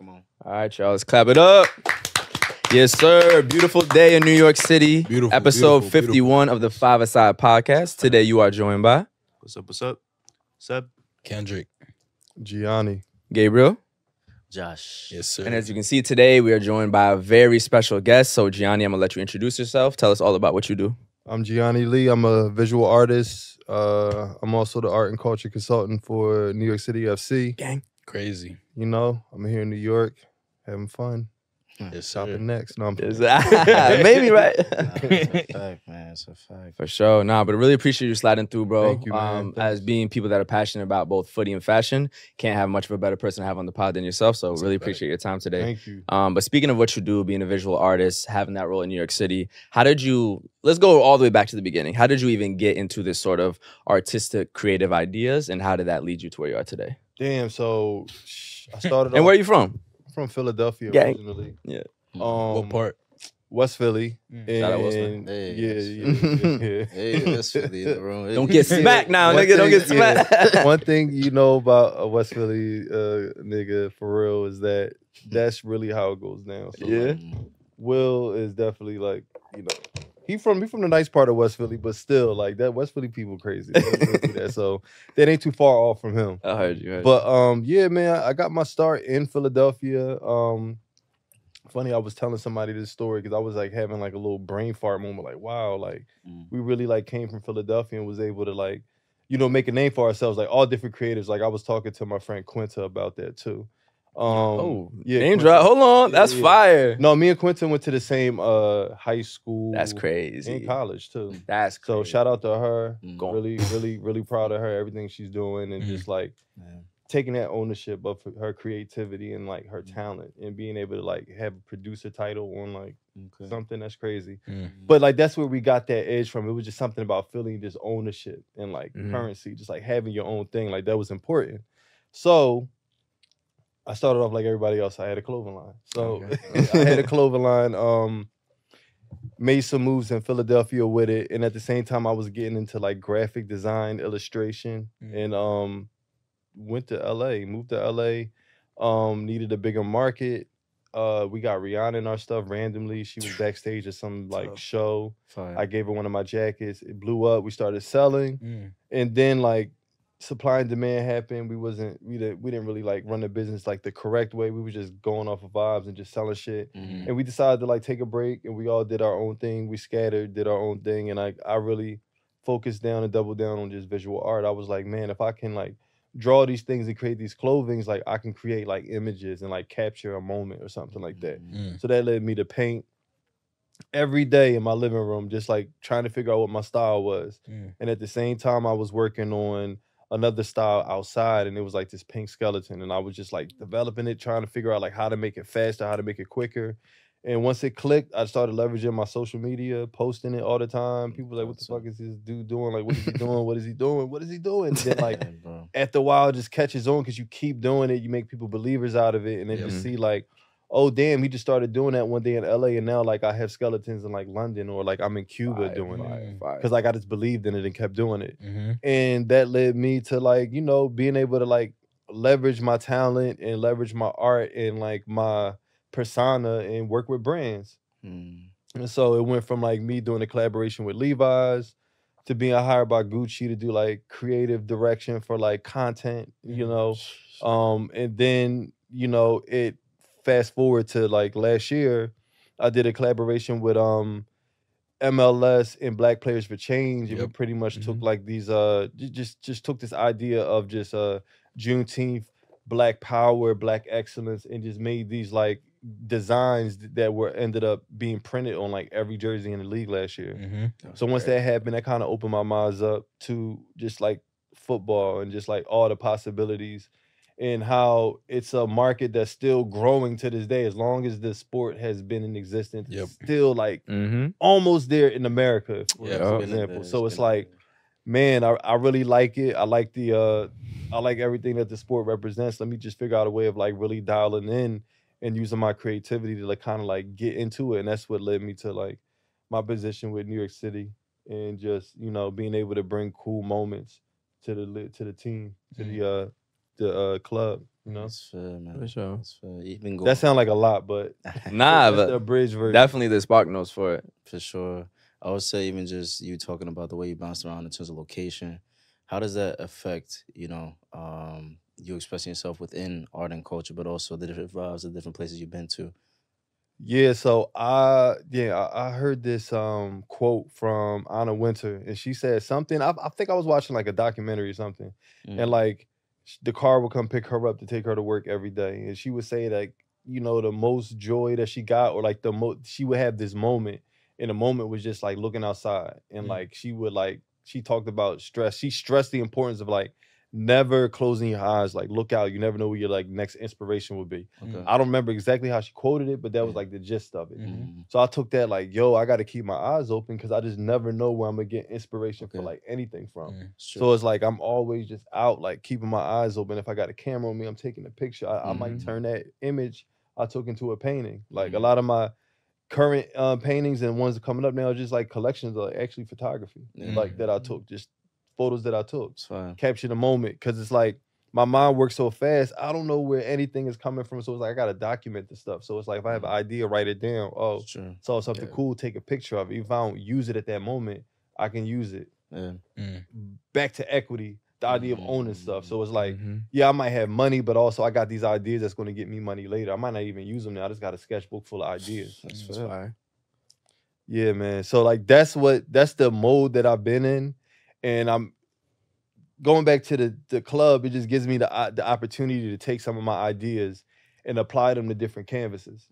Come on. All right, y'all. Let's clap it up. Yes, sir. Beautiful day in New York City. Beautiful, Episode beautiful, 51 of the 5ASIDE podcast. Today you are joined by What's up? What's up? Seb? Kendrick. Gianni. Gabriel. Josh. Yes, sir. And as you can see today, we are joined by a very special guest. So Gianni, I'm going to let you introduce yourself. Tell us all about what you do. I'm Gianni Lee. I'm a visual artist. I'm also the art and culture consultant for New York City FC. Gang. Crazy. You know, I'm here in New York having fun. Yes, Shopping sir. next. No, I'm Maybe, right? It's a fact, man. It's a fact. For sure. Nah, but I really appreciate you sliding through, bro. Thank you, man. As being people that are passionate about both footy and fashion, can't have much of a better person to have on the pod than yourself. So really appreciate your time today. Thank you. But speaking of what you do, being a visual artist, having that role in New York City, how did you, let's go all the way back to the beginning. How did you even get into this sort of artistic, creative ideas, and how did that lead you to where you are today? Damn, so I started And off where are you from? from Philadelphia Gang. originally. Yeah. What part? West Philly. Shout out West Philly. And Hey, yeah. Hey, that's Philly in the room. Don't get smacked now, One nigga. Don't thing- get smacked. yeah. One thing you know about a West Philly nigga for real is that that's really how it goes down. So, Yeah. like, Will is definitely like, you know, he from the nice part of West Philly, but still like that West Philly people crazy. So that ain't too far off from him. I heard you. But yeah, man, I got my start in Philadelphia. Funny, I was telling somebody this story because I was like having like a little brain fart moment, like, wow, like we really like came from Philadelphia and was able to like, you know, make a name for ourselves, like all different creatives. Like I was talking to my friend Quinta about that too. yeah, name Quinta. drop. Hold on. Yeah, That's yeah. fire. No, me and Quinta went to the same high school. That's crazy. And college too. That's crazy. So shout out to her. Go on. Really proud of her, everything she's doing, and just like taking that ownership of her creativity and like her talent and being able to like have a producer title on like something that's crazy. But like that's where we got that edge from. It was just something about feeling this ownership and like currency, just like having your own thing. Like that was important. So I started off like everybody else. I had a clothing line. So I had a clothing line. Made some moves in Philadelphia with it, and at the same time, I was getting into like graphic design, illustration, and went to LA. Moved to LA. Needed a bigger market. We got Rihanna in our stuff randomly. She was backstage at some like show. Fire. I gave her one of my jackets. It blew up. We started selling, and then like supply and demand happened. We didn't really like run the business like the correct way. We were just going off of vibes and just selling shit. And we decided to like take a break, and we all did our own thing. We scattered, did our own thing, and I really focused down and doubled down on just visual art. I was like, man, if I can like draw these things and create these clothings, like I can create like images and like capture a moment or something like that. So that led me to paint every day in my living room, just like trying to figure out what my style was. And at the same time, I was working on another style outside, and it was like this pink skeleton, and I was just like developing it, trying to figure out like how to make it faster, how to make it quicker. And once it clicked, I started leveraging my social media, posting it all the time. People were like, what the fuck is this dude doing? Like, what is he doing? What is he doing? What is he doing? And then like after a while, it just catches on because you keep doing it. You make people believers out of it, and then just see like, oh damn, he just started doing that one day in LA, and now like I have skeletons in like London, or like I'm in Cuba doing it. Because like I just believed in it and kept doing it. And that led me to like, you know, being able to like leverage my talent and leverage my art and like my persona and work with brands. And so it went from like me doing a collaboration with Levi's to being hired by Gucci to do like creative direction for like content, you know. And then, you know, it fast forward to like last year, I did a collaboration with MLS and Black Players for Change, and we pretty much took like these just took this idea of just Juneteenth, Black Power, Black Excellence, and just made these like designs that were ended up being printed on like every jersey in the league last year. So once that happened, that kind of opened my minds up to just like football and just like all the possibilities and how it's a market that's still growing to this day. As long as the sport has been in existence, it's still like almost there in America, for example. So it's like, man, I really like it. I like the I like everything that the sport represents. Let me just figure out a way of like really dialing in and using my creativity to like kind of like get into it. And that's what led me to like my position with New York City and just, you know, being able to bring cool moments to the team, to the club. You know, That's fair, man. For sure. That's fair. Even go that sound like a lot, but Nah, that's the but abridged version. definitely the spark notes for it. for sure. I would say even just you talking about the way you bounce around in terms of location. How does that affect, you expressing yourself within art and culture, but also the different vibes, the different places you've been to? Yeah, so I heard this quote from Anna Winter, and she said something. I think I was watching like a documentary or something, and like the car would come pick her up to take her to work every day, and she would say like, the most joy that she got, or like the most she would have this moment, and the moment was just like looking outside, and like she talked about stress. She stressed the importance of like never closing your eyes, like look out. You never know where your like next inspiration will be. Okay. I don't remember exactly how she quoted it, but that was like the gist of it. So I took that like, yo, I got to keep my eyes open because I just never know where I'm gonna get inspiration for like anything from. So it's like I'm always just out, like keeping my eyes open. If I got a camera on me, I'm taking a picture. I might turn that image I took into a painting. Like a lot of my current paintings and ones coming up now are just like collections of like, actually photography, like that I took, just photos that I took, capture the moment, because it's like my mind works so fast, I don't know where anything is coming from, so it's like I gotta document the stuff. So it's like if I have an idea, write it down. Oh, saw something cool, take a picture of it. If I don't use it at that moment, I can use it. Back to equity, the idea of owning stuff. So it's like, yeah, I might have money, but also I got these ideas that's going to get me money later. I might not even use them now. I just got a sketchbook full of ideas. That's fair. Yeah, man. So like that's the mode that I've been in. And I'm going back to the club. It just gives me the opportunity to take some of my ideas and apply them to different canvases.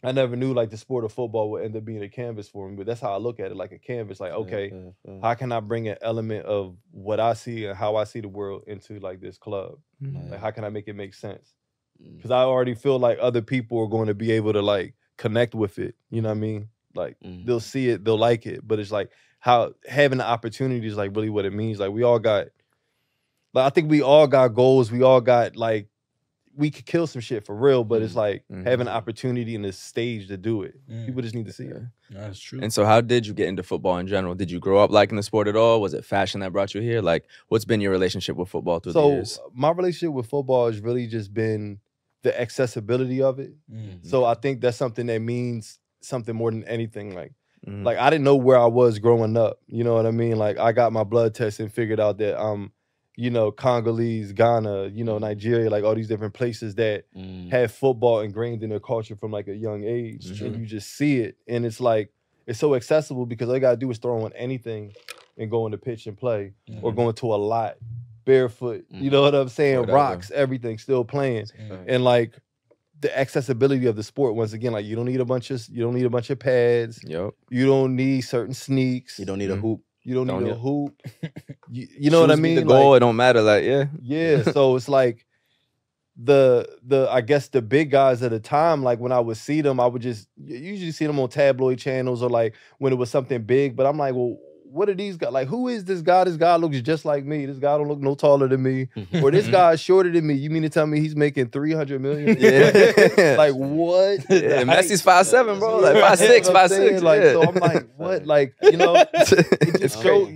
I never knew like the sport of football would end up being a canvas for me, but that's how I look at it, like a canvas. Like, okay, how can I bring an element of what I see and how I see the world into like this club? Like, how can I make it make sense? Because I already feel like other people are going to be able to like connect with it. You know what I mean? Like they'll see it, they'll like it, but it's like how having the opportunity is like really what it means. Like we all got, like I think we all got goals. We all got like, we could kill some shit for real, but it's like having an opportunity in this stage to do it. People just need to see it. That's true. And so how did you get into football in general? Did you grow up liking the sport at all? Was it fashion that brought you here? Like, what's been your relationship with football through the years? So my relationship with football has really just been the accessibility of it. So I think that's something that means something more than anything. Like I didn't know where I was growing up. You know what I mean? Like I got my blood test and figured out that Congolese, Ghana, Nigeria, like all these different places that have football ingrained in their culture from like a young age. And you just see it. And it's like, it's so accessible because all you gotta do is throw on anything and go on the pitch and play or go into a lot barefoot. You know what I'm saying? Whatever. Rocks, everything, still playing. And like the accessibility of the sport, once again, like you don't need a bunch of pads. Yep. You don't need certain sneaks. You don't need a hoop. You don't need a hoop. You know what I mean? The goal, it don't matter. Like, yeah. So it's like I guess the big guys at the time, like when I would see them, I would just usually see them on tabloid channels or like when it was something big. But I'm like, well, what are these guys? Like, who is this guy? This guy looks just like me. This guy don't look no taller than me. Or this guy is shorter than me. You mean to tell me he's making $300 million? Yeah. Like, what? Yeah, Messi's 5'7", bro. Like 5'6", 5'6". Like, so I'm like, what? Like, it just show.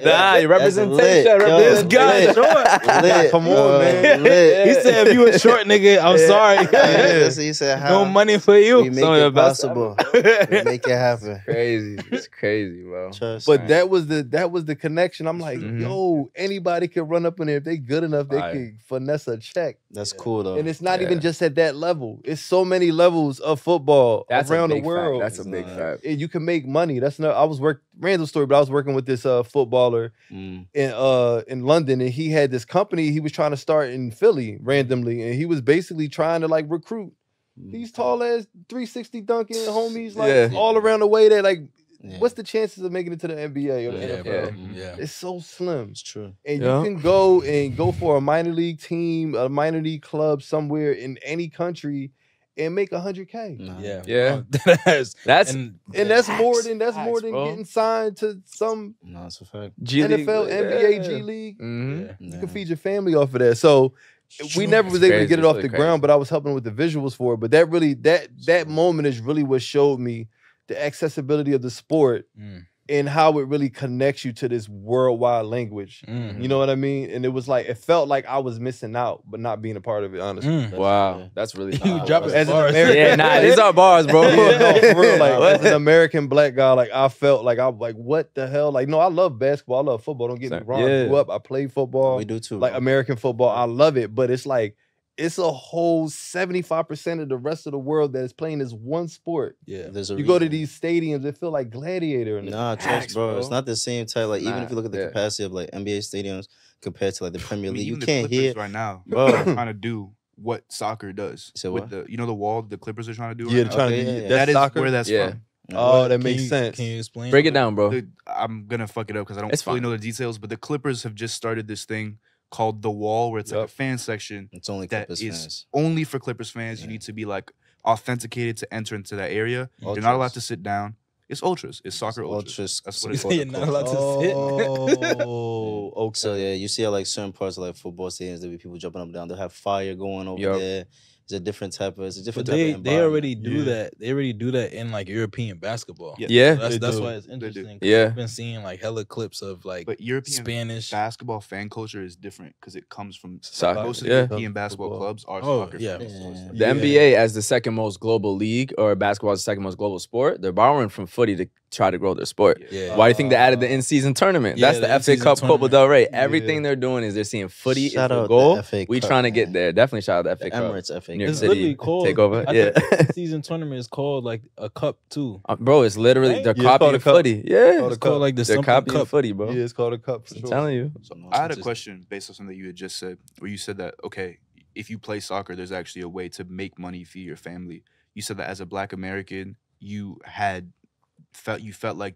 Nah, your representation. This guy short. Come on, man. He said if you a short nigga, I'm sorry. That's what he said. No money for you. We make it possible. We make it happen. Crazy. It's crazy, bro. But that was the connection. I'm like, yo, anybody can run up in there if they good enough. They can finesse a check. That's cool though. And it's not even just at that level. It's so many levels of football around the world. That's a big fact. And you can make money. That's not. I was random story, but I was working with this footballer in London, and he had this company he was trying to start in Philly randomly, and he was basically trying to like recruit these tall ass 360 dunking homies like all around the way. That like. What's the chances of making it to the NBA or the NFL? Yeah. It's so slim. It's true. And you can go for a minor league team, a minor league club somewhere in any country and make $100K. Yeah. That's more than getting signed to some that's a fact. NFL, NBA, G League. You can feed your family off of that. So we never was able to get it off the ground, but I was helping with the visuals for it. But that really that moment is really what showed me the accessibility of the sport and how it really connects you to this worldwide language. You know what I mean? And it was like, it felt like I was missing out, but not being a part of it, honestly. Wow, that's really You dropping As an bars. American, yeah. Nah, these are bars, bro. Yeah, no, for real. Like, What? as an American black guy, like I felt like what the hell? Like, no, I love basketball, I love football. Don't get me wrong. I Yeah. grew up, I played football. We do too. Like bro. American football, I love it, but it's like it's a whole 75% of the rest of the world that is playing this one sport. Yeah. There's a You go to reason. these stadiums, it feel like Gladiator. And Nah, it's trust, packed, bro. It's not the same type. Like even Nah, if you look at the yeah. capacity of like NBA stadiums compared to like the Premier I mean, League, you even the can't Clippers hear. right now. Bro. They're trying to do what soccer does. You said with what? the the wall the Clippers are trying to do. Yeah, right they're trying Okay, to yeah, do yeah. that's That is soccer. where that's Yeah. from. Oh, that Can makes you- sense. Can you explain? Break it down, bro. I'm gonna fuck it up because I don't It's fully fine. know the details, but the Clippers have just started this thing called the Wall, where it's like a Yup. fan section It's only that Clippers is fans. only for Clippers fans. Yeah. You need to be like authenticated to enter into that area. You're not allowed to sit down. It's ultras. It's soccer ultras. That's what it's called. You're not allowed to sit. Oh, okay. So yeah, you see how like certain parts of like football stadiums, there be people jumping up and down. They'll have fire going over Yup. there. It's a different type of. It's a But different type of they environment. already do Yeah. that. They already do that in like European basketball. Yeah. Yeah. So They that's do. why it's They do. interesting. 'cause Yeah. I've been seeing like hella clips of like But European Spanish. basketball fan culture is different because it comes from Soccer, most of yeah. the European basketball Football. clubs are Oh, soccer yeah. fans. So it's Yeah. like- The Yeah. NBA as the second most global league, or basketball as the second most global sport, they're borrowing from footy to try to grow their sport. Yeah. Why do you think they added the in-season tournament? Yeah, That's the the FA in-season Cup, Copa tournament. del Rey. Yeah. Everything they're doing is they're seeing footy Shout is the out the goal. FA We Cup, trying to get man. there. Definitely shout out the The FA Cup. Emirates FA New York It's Cup. City literally called take over. I Yeah. think the season tournament is called like a cup too. Bro, it's literally Right? they're Yeah, it's called copying a cup. footy. Yeah, Called a It's called cup. like the they're something copying cup. footy, bro. Yeah, it's called a cup for I'm sure. telling you. So, no, I had a Interesting. question based on something you had just said, where you said that, okay, if you play soccer, there's actually a way to make money for your family. You said that as a Black American, you felt like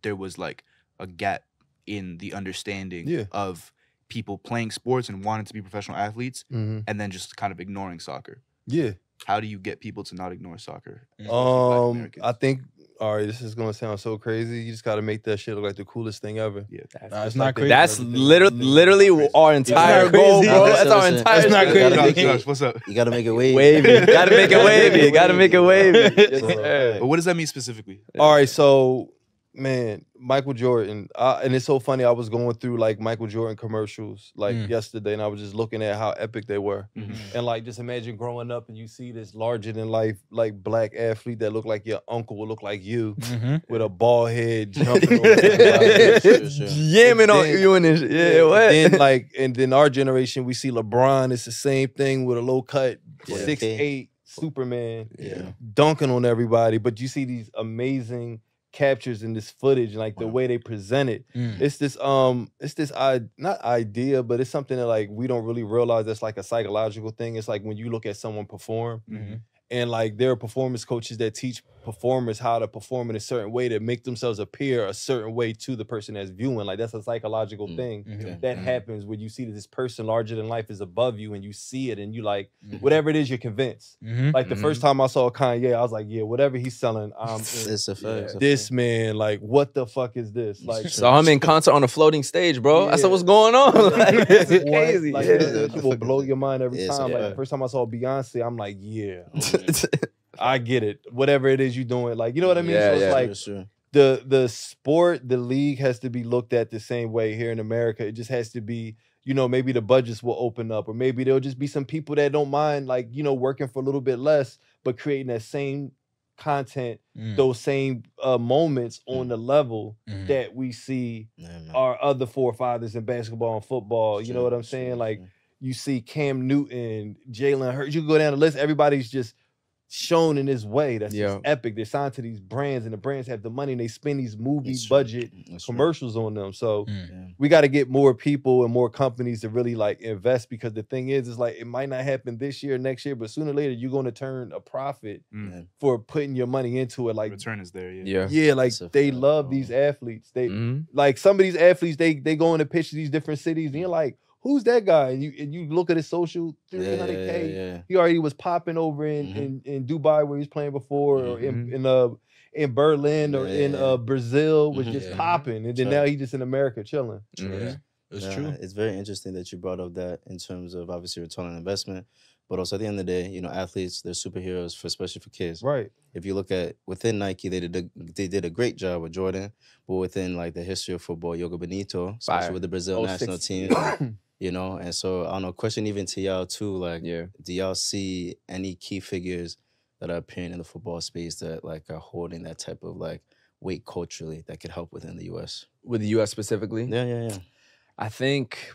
there was like a gap in the understanding Yeah. of people playing sports and wanting to be professional athletes, Mhm. and then just kind of ignoring soccer. Yeah. How do you get people to not ignore soccer? Mm. especially Black Americans? I think. All right, this is gonna sound so crazy. You just gotta make that shit look like the coolest thing ever. Yeah. Nah, it's like not the- crazy. That's Everything. literally our entire not goal, crazy. bro. Nah, That's our listen, entire That's not shit. crazy. Josh, make it- what's up? You gotta make it wavy. Wavy. Gotta make it wavy. Gotta make it wavy. Yes, So, sir. But what does that mean specifically? All right, so man, Michael Jordan, and it's so funny. I was going through like Michael Jordan commercials like yesterday, and I was just looking at how epic they were. Mhm. And like, just imagine growing up and you see this larger than life like black athlete that look like your uncle will look like you Mhm. with a bald head jumping over everybody. Sure. Yamming on Then- you and this. Yeah, what? And then our generation, we see LeBron. It's the same thing with a low cut, Yeah. 6'8" Superman Yeah. dunking on everybody. But you see these amazing captures in this footage, like the Wow. way they present it. Mm. It's this not idea, but it's something that like we don't really realize that's like a psychological thing. It's like when you look at someone perform, Mhm. and like there are performance coaches that teach performers how to perform in a certain way to make themselves appear a certain way to the person that's viewing. Like that's a psychological thing Mhm. that Mhm. happens when you see that this person larger than life is above you and you see it and you like Mhm. whatever it is, you're convinced. Mhm. Like the first time I saw Kanye, I was like, yeah, whatever he's selling, It's a fact. it's a this fact. man, like, what the fuck is this? Like, Saw him in concert on a floating stage, bro. I said, Yeah. "What's going on?" Like, this is what? crazy. Like, Yeah. it will blow your mind every It's a time. Like the fact. first time I saw Beyonce, I'm like, yeah, I get it. Whatever it is you doing, like, you know what I mean? Yeah, So it's yeah. like Sure, sure. the sport, the league has to be looked at the same way here in America. It just has to be, you know, maybe the budgets will open up, or maybe there'll just be some people that don't mind, like, you know, working for a little bit less, but creating that same content, Mm. those same moments on the level Mhm. that we see Yeah, man. our other forefathers in basketball and football. You know Sure, what I'm sure, saying? Like, sure. you see Cam Newton, Jalen Hurts. You can go down the list. Everybody's just shown in this way. That's Yeah. just epic. They're signed to these brands, and the brands have the money, and they spend these movie It's true. budget It's true. commercials on them. So Mm. Yeah. we got to get more people and more companies to really like invest, because the thing is like it might not happen this year, next year, but sooner or later you're going to turn a profit Yeah. for putting your money into it. Like, Return is there. Yeah. Yeah. yeah, like That's a they fact, love bro. these athletes. They Mhm. like some of these athletes, they go in and pitch to these different cities, and you're like, who's that guy? And you look at his social, 300K. Yeah. He already was popping over Mhm. in Dubai where he was playing before, or in Berlin, or in Yeah. Brazil, was Mhm. just Yeah. popping, and then Sure. now he's just in America chilling. Mhm. Yeah. It's Nah, true. It's very interesting that you brought up that in terms of obviously return on investment, But also at the end of the day, you know, athletes, they're superheroes, for especially for kids. Right. If you look at within Nike, they did a great job with Jordan, but within like the history of football, Yoga Benito, especially Fire. with the Brazil national 06. team, you know. And so I don't know, question even to y'all too, like, Yeah. do y'all see any key figures that are appearing in the football space that like are holding that type of like weight culturally that could help within the U.S.? With the U.S. specifically? Yeah. I think,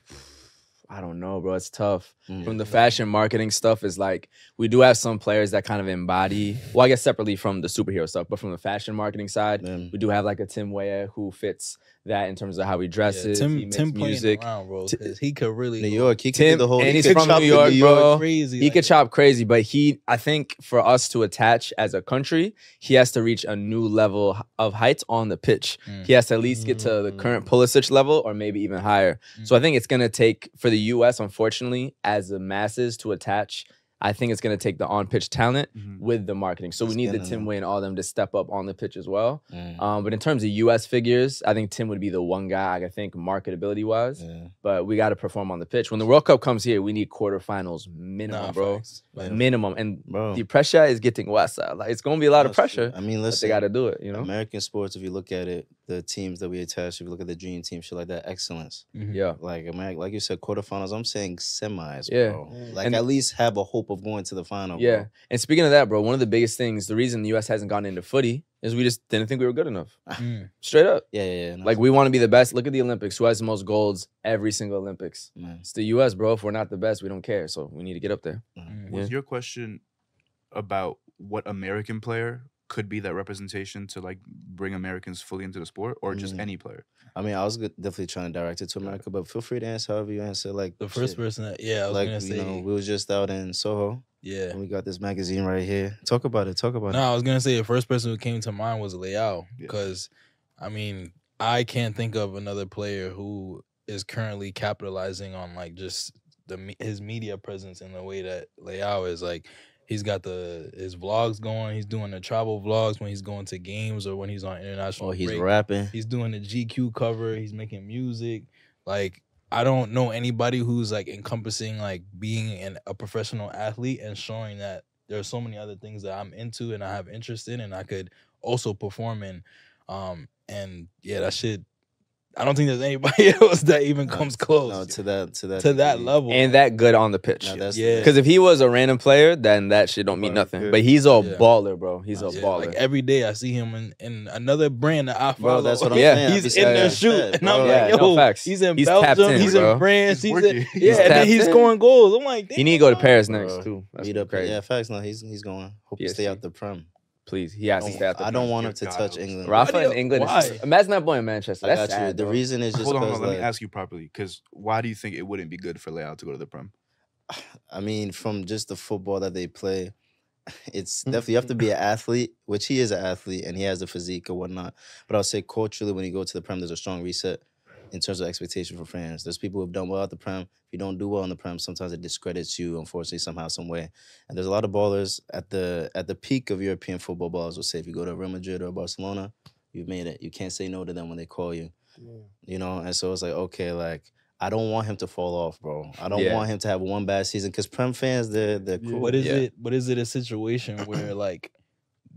I don't know, bro. It's tough. Mm. From the fashion marketing stuff, is like we do have some players that kind of embody, well, I guess separately from the superhero stuff, but from the fashion marketing side, Mm. we do have like a Tim Weah who fits that in terms of how he dresses. Tim, he makes Tim music. playing around, bro. 'Cause he could really New go York, he could Tim, do the whole. and he he's could from chop New the York, bro. crazy. He like, could chop crazy, but I think for us to attach as a country, he has to reach a new level of heights on the pitch. He has to at least get to the current Pulisic level or maybe even higher. So I think it's going to take, for the U.S., unfortunately, as the masses to attach, I think it's going to take the on-pitch talent with the marketing. So we need the Tim Weah and all them to step up on the pitch as well. But in terms of U.S. figures, I think Tim would be the one guy I think marketability-wise. Yeah. But we got to perform on the pitch. When the World Cup comes here, we need quarterfinals minimum, bro. facts. Minimum. And Bro. the pressure is getting worse. Like, it's going to be a lot of That's true. pressure. I mean, But listen, they got to do it, you know? American sports, if you look at it, the teams that we attach, if you look at the dream team, shit like that, excellence. Yeah. Like America, like you said, quarterfinals. I'm saying semis, Yeah. bro. Like And- at least have a hope of going to the final. Yeah. Bro. And speaking of that, bro, one of the biggest things, the reason the U.S. hasn't gotten into footy is we just didn't think we were good enough. Straight up. Yeah. Like, we want to be the best. Look at the Olympics. Who has the most golds every single Olympics? Man. It's the U.S., bro. If we're not the best, we don't care. So we need to get up there. Was your question about what American player could be that representation to like bring Americans fully into the sport, or just any player? I mean, I was definitely trying to direct it to America, but feel free to answer however you answer. Like The first shit. person that, I was Like, gonna say, you know, we was just out in Soho yeah. and we got this magazine right here. Talk about it. No, I was gonna say the first person who came to mind was Leao, because, I mean, I can't think of another player who is currently capitalizing on like just his media presence in the way that Leao is. Like, he's got his vlogs going. He's doing the travel vlogs when he's going to games or when he's on international. Oh, he's break. rapping. He's doing the GQ cover. He's making music. Like, I don't know anybody who's like encompassing like being a professional athlete and showing that there's so many other things that I'm into and I have interest in and I could also perform in. And yeah, that shit, I don't think there's anybody else that even comes close No, to that that level. And that good on the pitch. No, that's Yeah. Because if he was a random player, then that shit don't mean nothing. good. But he's a Yeah. baller, bro. He's a Yeah, baller. like every day I see him in another brand that I follow. Bro, that's what I'm Yeah. saying. I be He's saying in there that shooting. shit, And I'm bro. Yeah, like, no yo, facts. he's in He's tapped Belgium. in, He's bro. in France. He's He's working. in, He's yeah, and then tapped he's in. scoring goals. I'm like, He need to go to Paris Bro, next, too. That's Meet up. crazy. Yeah, facts. No, he's going. Hope he stay PSG. out the Prem. Please. He has to stay out the I don't Prem. want him to Dear God, touch I was- England. Rafa Why? in England. Why? Imagine that boy in Manchester. I That's got you. sad, The bro. reason is just Hold on, because, let me like, ask you properly. Because why do you think it wouldn't be good for Leao to go to the Prem? I mean, from just the football that they play, it's definitely, you have to be an athlete, which he is an athlete, and he has the physique or whatnot. But I'll say culturally, when you go to the Prem, there's a strong reset in terms of expectation for fans. There's people who have done well at the Prem. If you don't do well in the Prem, sometimes it discredits you, unfortunately, somehow, some way. And there's a lot of ballers at the peak of European football. Ballers will say, if you go to Real Madrid or Barcelona, you've made it. You can't say no to them when they call you. You know, and so it's like, okay, like, I don't want him to fall off, bro. I don't want him to have one bad season, because Prem fans, they're cool. But is it a situation where like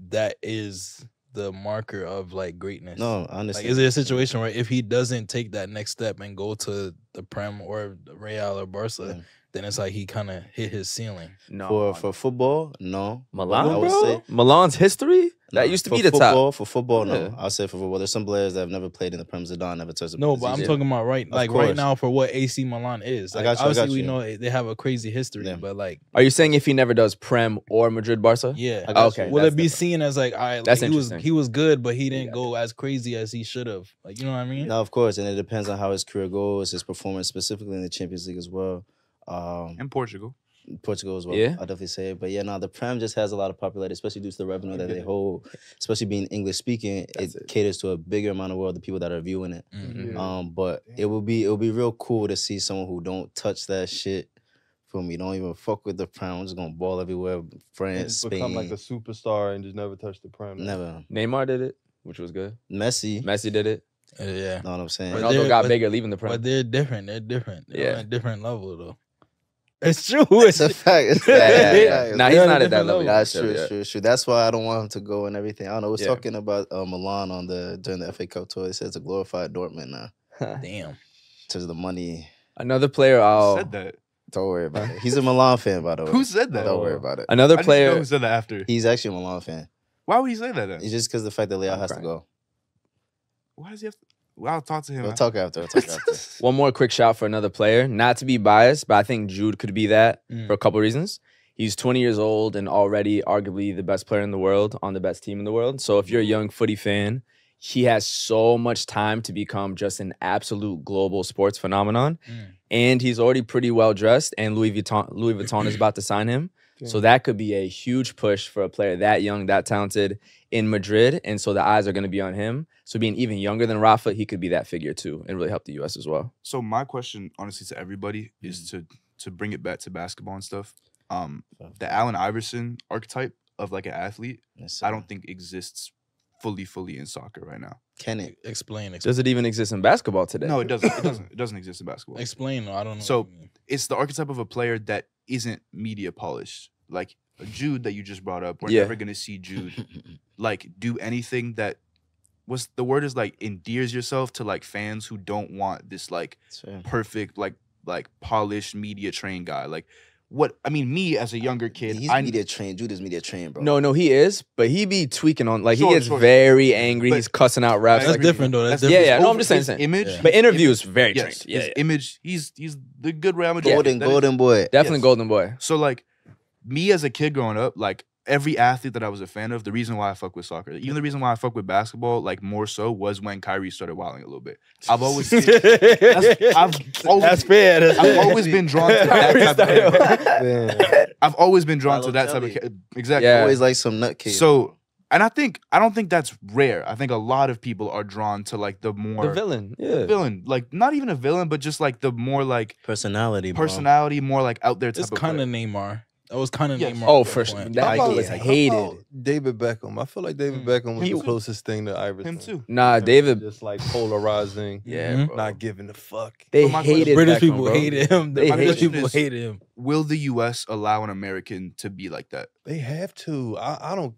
that is the marker of like greatness? No, I Like, understand. is it a situation where if he doesn't take that next step and go to the Prem or the Real or Barca, Yeah. then it's like he kind of hit his ceiling? No. For football, no. Milan, I would bro? say Milan's history? no. That used to For be the football, top. For football, no. Yeah. I'll say for football. There's some players that have never played in the Prem. Zidane never touched the No, but I'm position. talking about right right course. now for what AC Milan is. I Like, got you, I obviously, got we you. know they have a crazy history, Yeah. but like, Are you saying if he never does Prem or Madrid Barca? yeah. I got Okay. you. Will that's it be different. seen as like, all right, That's like, interesting. he was good, but he didn't go as crazy as he should have? Like, you know what I mean? No, of course, and it depends on how his career goes, his performance specifically in the Champions League as well. In Portugal. Portugal as well. Yeah. I'll definitely say it. But yeah, no, the Prem just has a lot of popularity, especially due to the revenue that they hold. Especially being English speaking, it caters to a bigger amount of world of people that are viewing it. But it will be real cool to see someone who don't touch that shit. For me, don't even fuck with the Prem. I'm just gonna ball everywhere. France, Just Spain, become like a superstar and just never touch the Prem. never. Neymar did it, which was good. Messi, Messi did it. Yeah. know what I'm saying? But Ronaldo they're- got but- bigger leaving the Prem. But they're different. They're Yeah. on a different level, though. It's true. It's a fact. Yeah. Nah, he's They're on not a at that different level. level. That's Yeah, true, yeah. true. That's why I don't want him to go and everything. I don't know. We're Yeah. talking about Milan during the FA Cup tour. It says a glorified Dortmund now. Damn. In terms of the money, Another player. Who said that? don't worry about it. He's a Milan fan, by the way. Who said that? Don't worry about it. Another I just know player. who said that after. He's actually a Milan fan. Why would he say that then? It's just because the fact that Leao I'm has to crying. go. Why does he have to? Well, I'll talk to him. We'll talk after. One more quick shout for another player. Not to be biased, but I think Jude could be that for a couple reasons. He's 20 years old and already arguably the best player in the world on the best team in the world. So if you're a young footy fan, he has so much time to become just an absolute global sports phenomenon. And he's already pretty well dressed, and Louis Vuitton is about to sign him. So that could be a huge push for a player that young, that talented in Madrid. And so the eyes are going to be on him. So being even younger than Rafa, he could be that figure too and really help the US as well. So my question, honestly, to everybody is to bring it back to basketball and stuff. The Allen Iverson archetype of like an athlete, I don't think exists fully in soccer right now. Can it? Explain. Does it even exist in basketball today? No, it doesn't. It doesn't exist in basketball. Explain. I don't know. So what you mean. it's the archetype of a player that isn't media polished. Like Jude that you just brought up. We're Yeah. never gonna see Jude like do anything that what's the word is like endears yourself to like fans who don't want this like perfect like polished media trained guy. Like what I mean, me as a younger kid, He's media trained. Jude is media trained, bro. No, he is, but he be tweaking on like Sure, he gets sure. very angry. But- He's cussing out refs. That's Like, different though. That's That's different. Yeah, no, I'm over just saying. his image. Yeah. But interviews very Yes, trained. his image. He's the good Real Madrid. Golden boy. Definitely Yes. golden boy. So like me as a kid growing up, like every athlete that I was a fan of, the reason why I fuck with soccer, even the reason why I fuck with basketball, like more so, was when Kyrie started wilding a little bit. I've always That's fair. I've always been drawn to that type of Man. I've always been drawn to that type of Balotelli. exactly. Yeah. Always like some nutcase. So, and I don't think that's rare. I think a lot of people are drawn to like the more The villain. Yeah. villain, like not even a villain, but just like the more like personality, bro. personality, more like out there type It's of kind player. of Neymar. That was kind of Yes. Neymar. Oh, at for that sure. point. That How was about hated. David Beckham. I feel like David Beckham was Him the too. closest thing to Iverson. Him too. Nah, David. Just like polarizing. Yeah, Mhm. bro. Not giving a fuck. They But my hated British Beckham, people bro. hated him. The They British hated people him. hated him. Will the U.S. allow an American to be like that? They have to. I don't.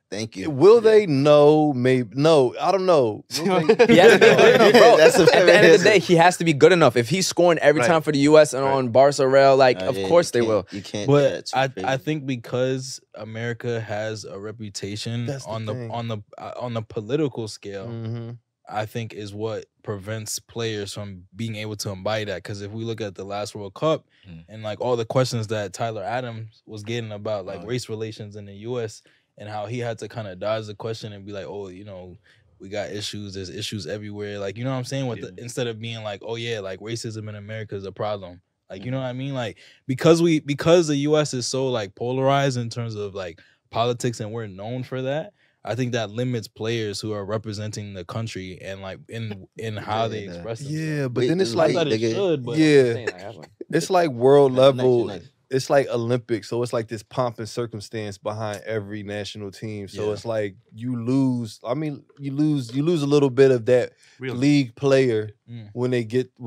Thank you. Will they? No, maybe. No, I don't know. Will they- He has to be good enough, bro. That's a At fair the end of answer. the day, he has to be good enough. If he's scoring every Right. time for the U.S. and Right. on Barca Real, like, of Yeah, course you they can't- will. You can't. But yeah, too I crazy. think because America has a reputation That's the on the thing. on the political scale, Mhm. I think is what prevents players from being able to embody that. Because if we look at the last World Cup and like all the questions that Tyler Adams was getting about like race relations in the U.S. and how he had to kind of dodge the question and be like, oh, you know, we got issues. There's issues everywhere. Like, you know what I'm saying? With the, instead of being like, oh yeah, like racism in America is a problem. Like, you know what I mean? Like because the U.S. is so like polarized in terms of like politics and we're known for that. I think that limits players who are representing the country and like in how they express themselves. Yeah, but Wait, then it's I like, Not that it nigga. should, but yeah, it's like world level. Next. It's like Olympics, so it's like this pomp and circumstance behind every national team. So Yeah. it's like you lose. I mean, you lose a little bit of that Really? league player Mm. when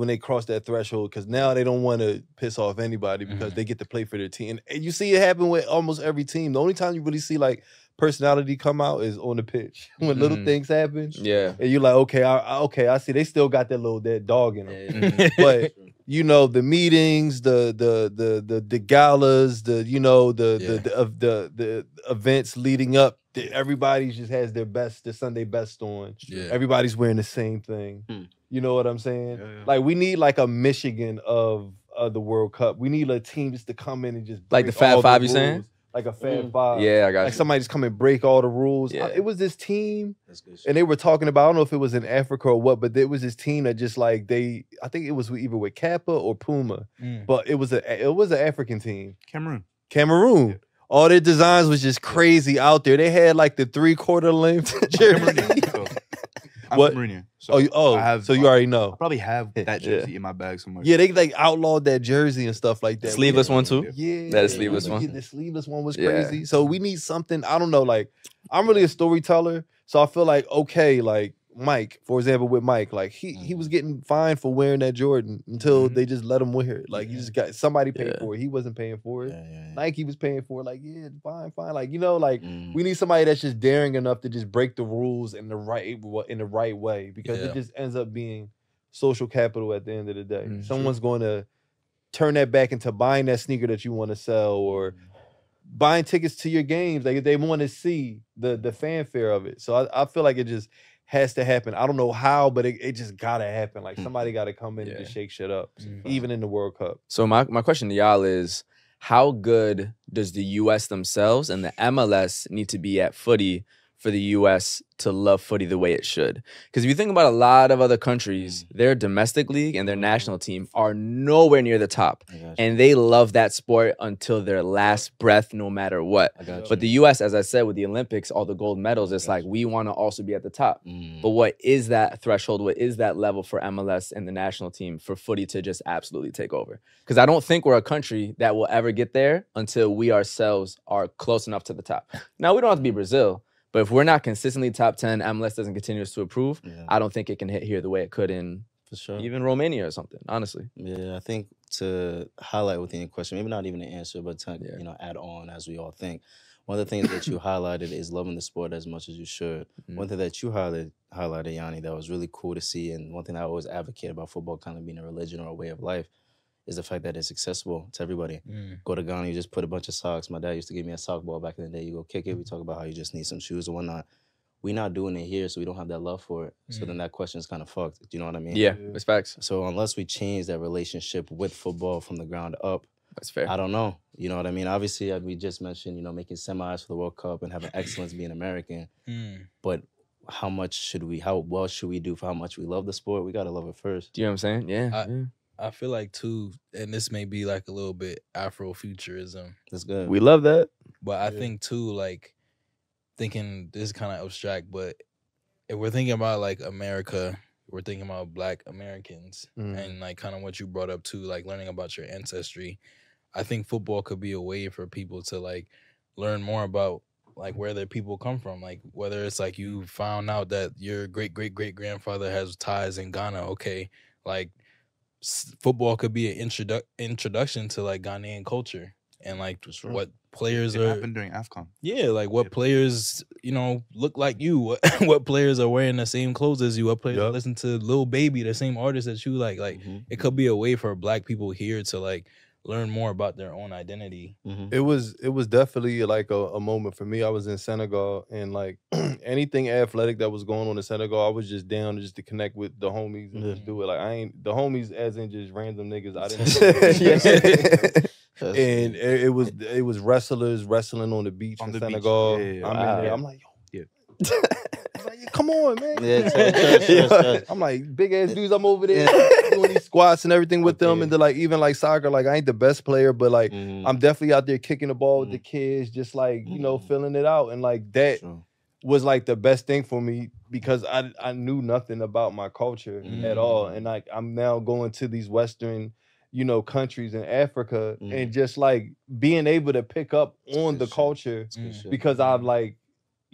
they cross that threshold, because now they don't want to piss off anybody because they get to play for their team. And you see it happen with almost every team. The only time you really see like personality come out is on the pitch when little things happen. Yeah. And you're like, okay, I see. They still got that dog in them. Mhm. But you know, the meetings, the galas, the events leading up, everybody just has their Sunday best on. Yeah. Everybody's wearing the same thing. Hmm. You know what I'm saying? Yeah, yeah. Like we need like a Michigan of the World Cup. We need a team just to come in and just Like the break Fab all Five, you rules. saying? Like a Fab Five. Yeah, I got Like you. somebody just come and break all the rules. Yeah. It was this team, That's good. and they were talking about, I don't know if it was in Africa or what, but there was this team that just like I think it was either with Kappa or Puma, Mm. but it was an African team, Cameroon. Cameroon. All their designs was just crazy out there. They had like the 3/4 length jersey. Cameroonian. So, I'm What? Cameroonian. So I have, so you already know. I probably have that Yeah. jersey in my bag somewhere. Yeah, they like outlawed that jersey and stuff like that. Sleeveless one too. Yeah, That sleeveless one. The sleeveless one was Yeah. crazy. So we need something. I don't know. Like I'm really a storyteller, so I feel like okay, like Mike, for example, with Mike, like he was getting fined for wearing that Jordan until they just let him wear it. Like you just got somebody paid for it. He wasn't paying for it. Nike was paying for it. Like, yeah, fine. Like, you know, like we need somebody that's just daring enough to just break the rules in the right way, because it just ends up being social capital at the end of the day. Someone's going to turn that back into buying that sneaker that you want to sell, or buying tickets to your games. Like they want to see the fanfare of it. So I feel like it just has to happen. I don't know how, but it just gotta happen. Like somebody gotta come in and just shake shit up, even in the World Cup. So my question to y'all is, how good does the US themselves and the MLS need to be at footy for the US to love footy the way it should? Because if you think about a lot of other countries, their domestic league and their national team are nowhere near the top. And they love that sport until their last breath, no matter what. But the US, as I said, with the Olympics, all the gold medals, it's like we want to also be at the top. But what is that threshold? What is that level for MLS and the national team for footy to just absolutely take over? Because I don't think we're a country that will ever get there until we ourselves are close enough to the top. Now, we don't have to be Brazil, but if we're not consistently top 10, MLS doesn't continue to improve, I don't think it can hit here the way it could in even Romania or something, honestly. Yeah, I think to highlight within your question, maybe not even an answer, but to add on as we all think. One of the things that you highlighted is loving the sport as much as you should. One thing that you highlighted, Gianni, that was really cool to see, and one thing I always advocate about football kind of being a religion or a way of life, is the fact that it's accessible to everybody. Go to Ghana, you just put a bunch of socks. My dad used to give me a sock ball back in the day. You go kick it. We talk about how you just need some shoes and whatnot. We're not doing it here, so we don't have that love for it. So then that question is kind of fucked. Do you know what I mean? Yeah, it's facts. So unless we change that relationship with football from the ground up, that's fair. I don't know. You know what I mean? Obviously, we just mentioned, making semis for the World Cup and having excellence being American. But how well should we do for how much we love the sport? We got to love it first. Do you know what I'm saying? Yeah. I feel like too, and this may be like a little bit Afrofuturism. That's good. We love that. But I think too, like, thinking this is kind of abstract, but if we're thinking about like America, we're thinking about Black Americans and like kind of what you brought up too, like learning about your ancestry. I think football could be a way for people to like learn more about like where their people come from. Like whether it's like you found out that your great-great-great-grandfather has ties in Ghana, okay, like football could be an introduction to like Ghanaian culture and like what players it are happened during AFCON. Yeah, like what players look like you, what players are wearing the same clothes as you, what players listen to Lil Baby, the same artist that you like it could be a way for Black people here to like learn more about their own identity. It was definitely like a moment for me. I was in Senegal, and like anything athletic that was going on in Senegal, I was just down just to connect with the homies and just do it. Like I ain't the homies as in just random niggas. I didn't. And it was wrestlers wrestling on the beach in Senegal. I'm in there. I'm like, yo. I'm like, come on, man. I'm like, big ass dudes. I'm over there doing these squats and everything with them, and they're like, even like soccer. Like I ain't the best player, but like I'm definitely out there kicking the ball with the kids, just like filling it out, and like that was like the best thing for me because I knew nothing about my culture at all, and like I'm now going to these Western countries in Africa and just like being able to pick up on the culture because I've like,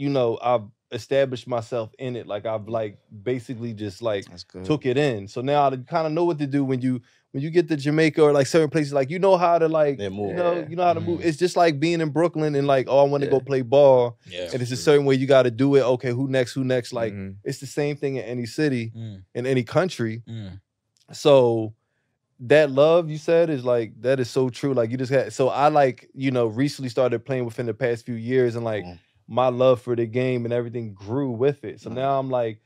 I've established myself in it. Like I've like basically just like took it in. So now I kind of know what to do when you get to Jamaica or like certain places, like how to like move. You know how to move. It's just like being in Brooklyn and like, oh, I want to go play ball. And it's a certain way you got to do it. Okay, who next? Like it's the same thing in any city, in any country. So that love you said is like, that is so true. Like you just had, so I like, recently started playing within the past few years, and like my love for the game and everything grew with it. So now I'm like,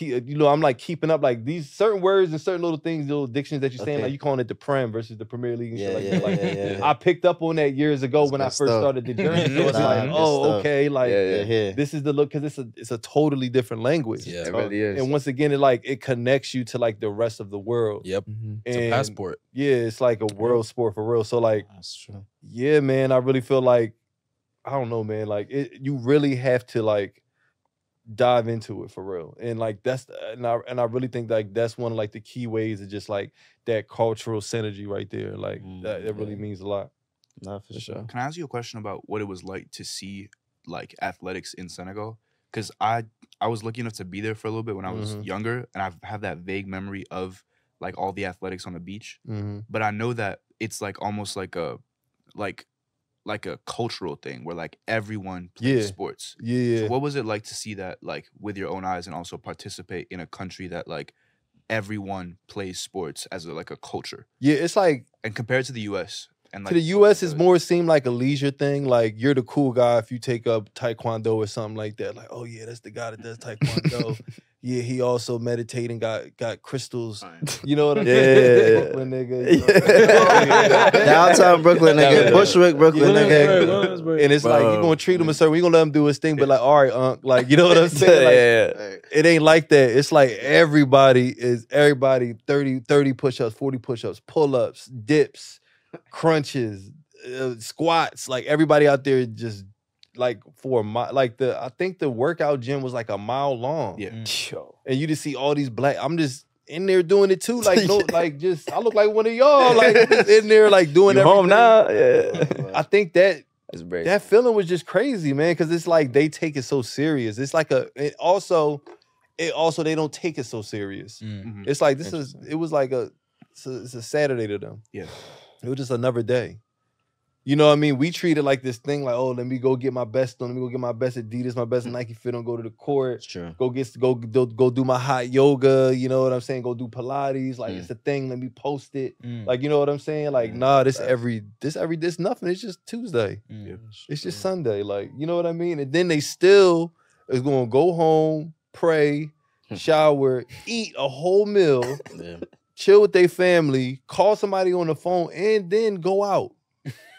I'm like keeping up like these certain words and certain little things, little dictions that you're saying, like you calling it the Prem versus the Premier League and shit like that. Like I picked up on that years ago when I first started the journey. So it's like, okay, like this is the look, because it's a totally different language. Yeah, it really is. And once again, it connects you to like the rest of the world. Yep. It's a passport. Yeah, it's like a world sport for real. So like, that's true. Yeah, man, I really feel like, I don't know, man, like you really have to like dive into it for real. And like and I really think like that's one of like the key ways of just like that cultural synergy right there. Like that really means a lot. Not for sure. Can I ask you a question about what it was like to see like athletics in Senegal? because I was lucky enough to be there for a little bit when I was Mhm. younger, and I have that vague memory of like all the athletics on the beach. Mm-hmm. But I know that it's like almost like a cultural thing where like everyone plays Yeah. sports. Yeah. So what was it like to see that like with your own eyes and also participate in a country that like everyone plays sports as like a culture? Yeah, it's like And compared to the US and like to the US, it's more seem like a leisure thing. Like you're the cool guy if you take up taekwondo or something like that. Like, oh yeah, that's the guy that does taekwondo. Yeah, he also meditating, got crystals. You know what I'm saying? Brooklyn nigga. You know? Downtown Brooklyn, nigga. Bushwick, Brooklyn, nigga. Williamsburg. And it's like you gonna treat him a certain way. You gonna let him do his thing, but like, all right, like you know what I'm saying? Like, it ain't like that. It's like everybody 30 push-ups, 40 push-ups, pull-ups, dips, crunches, squats. Like everybody out there just like for a mile. Like I think the workout gym was like a mile long. Yeah. And you just see all these black. I'm just in there doing it too. Like no, like just I look like one of y'all. Like just in there like doing You everything. home now? Yeah. I think that That's great. that feeling was just crazy, man. Because it's like they take it so serious. It's like it also they don't take it so serious. Mhm. It's like it was like it's a Saturday to them. Yeah. It was just another day. You know what I mean? We treat it like this thing, like, oh, let me go get my best on, let me go get my best Adidas, my best Nike fit on, go to the court, It's true. go do my hot yoga, you know what I'm saying? Go do Pilates, like it's a thing, let me post it. Like, you know what I'm saying? Like, nah, this nothing. It's just Tuesday. Yeah. It's just Sunday. Like, you know what I mean? And then they still is gonna go home, pray, shower, eat a whole meal, Yeah. chill with their family, call somebody on the phone, and then go out.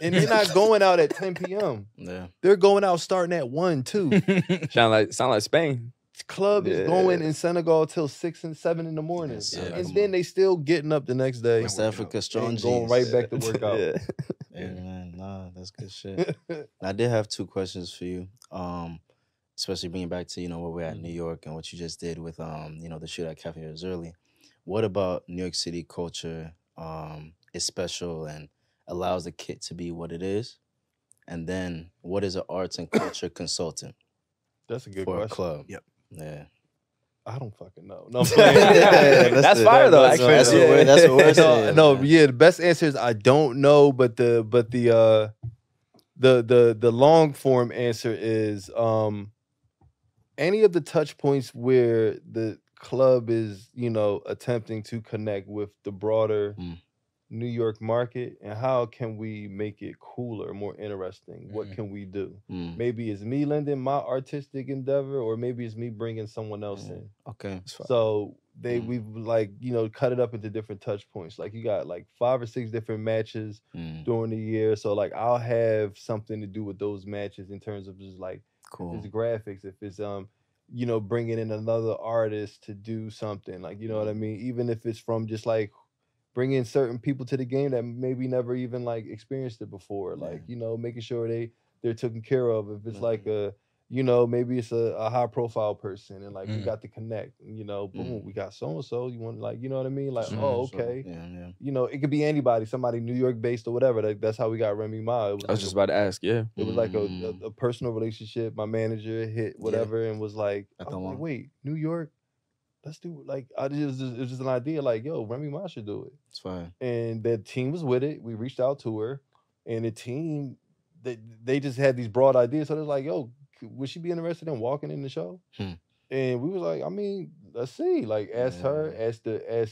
And they're not going out at 10 p.m. Yeah. They're going out starting at 1, 2. Sound like Spain. Club is going in Senegal till 6 and 7 in the morning. Yes, and then they still getting up the next day West Africa strong and going G's. right back to work out. Yeah, man. Nah, that's good shit. I did have 2 questions for you. Especially bringing back to, where we're at in New York and what you just did with the shoot at Cafe Early. What about New York City culture is special and allows the kit to be what it is? And then what is an arts and culture consultant That's a good for question. a club? Yep. Yeah. I don't fucking know. No, I'm playing. That's fire though. That's Actually, what we're saying. No, man. yeah, the best answer is I don't know, but the long form answer is any of the touch points where the club is, attempting to connect with the broader New York market, and how can we make it cooler, more interesting? What can we do? Maybe it's me lending my artistic endeavor, or maybe it's me bringing someone else in. Okay. So we've cut it up into different touch points. Like you got like 5 or 6 different matches during the year. So like I'll have something to do with those matches in terms of just like Cool. if it's graphics, if it's bringing in another artist to do something, like, you know what I mean? Even if it's from just like bringing certain people to the game that maybe never even like experienced it before, like, making sure they're taken care of. If it's like maybe it's a high profile person and like we got to connect, boom, we got so-and-so, you want, like, you know what I mean? Like, oh, okay. Yeah. It could be anybody, somebody New York based or whatever. That's how we got Remy Ma. I was just about to ask. Yeah. It was like a personal relationship. My manager hit whatever and was like, wait, New York? Let's do it. Like, it was just an idea. Like, yo, Remy Ma should do it. It's fine. And the team was with it. We reached out to her, and the team, they just had these broad ideas. So they're like, yo, would she be interested in walking in the show? And we was like, I mean, let's see. Like, asked her, asked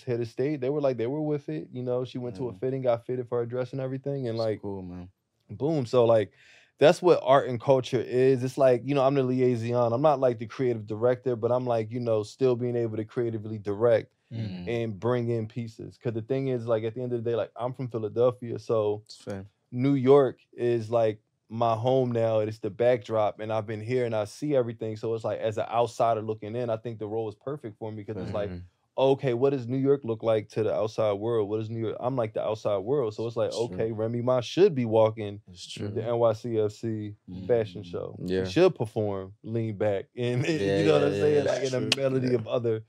head of state. They were with it. She went to a fitting, got fitted for her dress and everything, and like, cool, man. Boom. So like, that's what art and culture is. It's like, I'm the liaison. I'm not like the creative director, but I'm like, still being able to creatively direct and bring in pieces. Because the thing is, like, at the end of the day, like, I'm from Philadelphia, so It's fair. New York is like my home now. It's the backdrop, and I've been here and I see everything. So it's like, as an outsider looking in, I think the role is perfect for me because it's like, okay, what does New York look like to the outside world? What is New York? I'm like the outside world. So it's like, okay, Remy Ma should be walking the NYCFC fashion show. Yeah. She should perform Lean Back. And you know what I'm saying? Like in a melody of other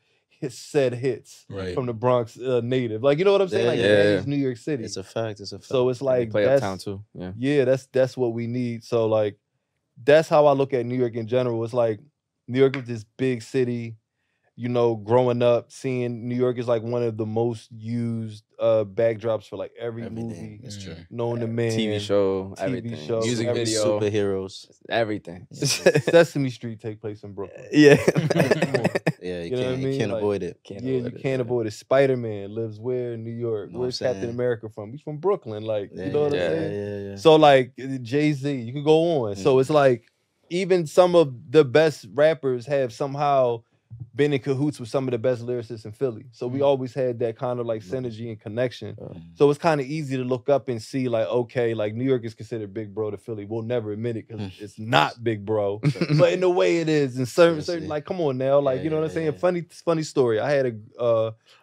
said hits from the Bronx native. Like, you know what I'm saying? Like, it's New York City. It's a fact. So it's like, play uptown too. Yeah. Yeah, that's what we need. So like, that's how I look at New York in general. It's like, New York was this big city. You know, growing up, seeing New York is like one of the most used backdrops for like every Everything. movie That's true. known to man. TV show, TV everything. show, Music every video, superheroes. everything. Sesame Street take place in Brooklyn. Yeah. Come on. Yeah, You know what I mean? you can't Like, avoid it. You can't avoid it. Spider-Man lives where in New York? Know what Where's I'm Captain saying? America from? He's from Brooklyn. Like, Yeah, you know what I'm yeah, saying? yeah. So like Jay-Z, you could go on. So it's like even some of the best rappers have somehow been in cahoots with some of the best lyricists in Philly. So we always had that kind of like synergy and connection. So it's kind of easy to look up and see like, okay, like New York is considered big bro to Philly. We'll never admit it because it's not big bro, but in the way it is. And certain like, come on now, like, you know what I'm saying? Funny story. I had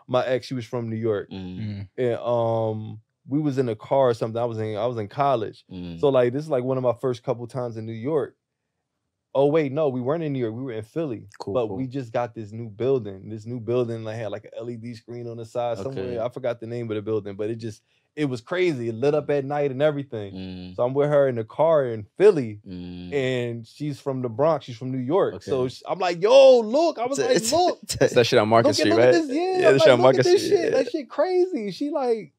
my ex, she was from New York, and we was in a car or something. I was in college, so like this is like one of my first couple times in New York. Oh wait, no, we weren't in New York. We were in Philly. But we just got this new building. This new building like had like an LED screen on the side somewhere. I forgot the name of the building, but it was crazy. It lit up at night and everything. So I'm with her in the car in Philly, and she's from the Bronx. She's from New York. So I'm like, yo, look. I was like, look. It's that shit on Market Street, Look right? at this. Yeah, the like, shit on look at Market this Street. shit. That shit crazy. She like,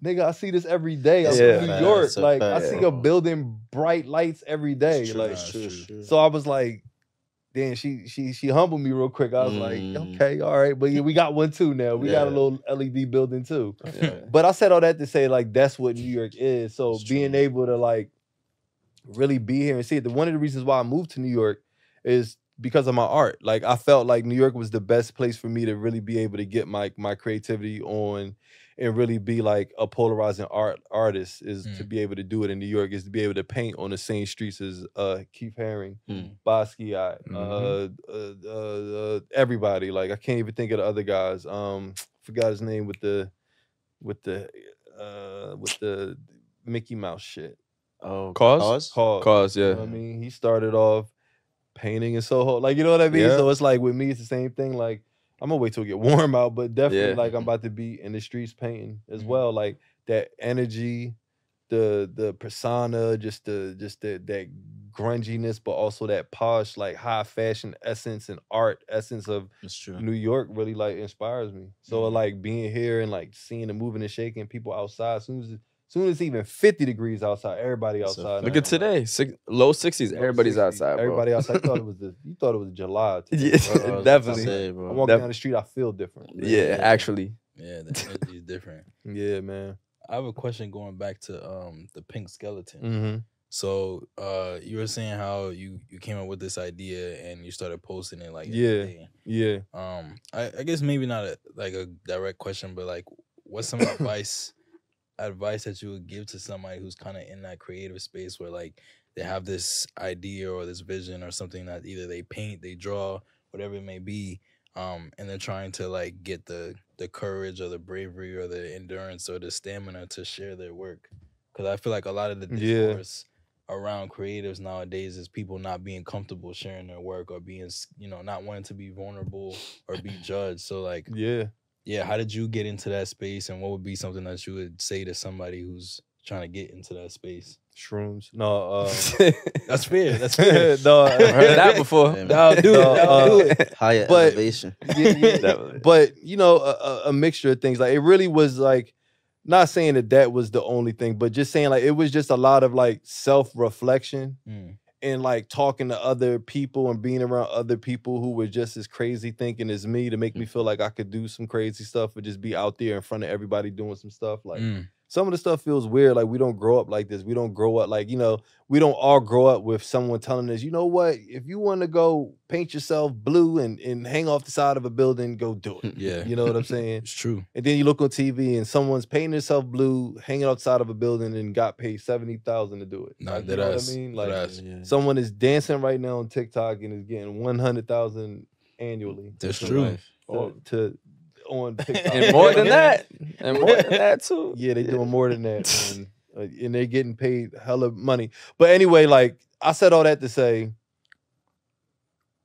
nigga, I see this every day. I'm from New York. Like, I see a building bright lights every day. Like, so I was like, damn, she humbled me real quick. I was like, okay, all right. But yeah, we got one too now. We got a little LED building too. But I said all that to say, like, that's what New York is. So being able to like really be here and see it. One of the reasons why I moved to New York is because of my art. Like, I felt like New York was the best place for me to really be able to get my creativity on and really be like a polarizing artist is to be able to do it in New York, is to be able to paint on the same streets as Keith Haring, Basquiat, everybody. Like, I can't even think of the other guys. Forgot his name with the Mickey Mouse shit. Oh, Cause, yeah. You know what I mean? He started off painting in Soho. Like, you know what I mean? Yeah. So it's like with me, it's the same thing. Like, I'm gonna wait till it get warm out, but definitely like I'm about to be in the streets painting as well. Like that energy, the persona, just that grunginess, but also that posh, like high fashion essence and art essence of New York really like inspires me. So like being here and like seeing the moving and shaking, people outside, soon as it's even 50 degrees outside, everybody outside. Look at today, low 60s. Everybody's 60s, outside, bro. Everybody outside. You thought it was July. Yeah, definitely. I walk down the street, I feel different. Yeah, actually. Yeah, the energy is different. Yeah, man. I have a question going back to the pink skeleton. So you were saying how you came up with this idea and you started posting it like every day. I guess maybe not a direct question, but like what's some advice that you would give to somebody who's kind of in that creative space where like they have this idea or this vision or something that either they paint, they draw, whatever it may be, and they're trying to like get the courage or the bravery or the endurance or the stamina to share their work? Because I feel like a lot of the discourse around creatives nowadays is people not being comfortable sharing their work or being, not wanting to be vulnerable or be judged. So like, yeah, how did you get into that space, and what would be something that you would say to somebody who's trying to get into that space? Shrooms. No, that's fair. That's fair. No, I've heard that before. That'll do it. Higher elevation. But a mixture of things. Like, it really was like, not saying that was the only thing, but just saying like it was just a lot of like self-reflection and like talking to other people and being around other people who were just as crazy thinking as me to make me feel like I could do some crazy stuff or just be out there in front of everybody doing some stuff. Like some of the stuff feels weird. Like, we don't grow up like this. We don't grow up like, we don't all grow up with someone telling us, you know what, if you want to go paint yourself blue and hang off the side of a building, go do it. Yeah. You know what I'm saying? It's true. And then you look on TV and someone's painting themselves blue, hanging outside of a building and got paid $70,000 to do it. Nah, like, you know what I mean? Like, someone is dancing right now on TikTok and is getting $100,000 annually. That's true. On TikTok. And more than that. And more than that too. Yeah, they doing more than that. And they're getting paid hella money. But anyway, like, I said all that to say,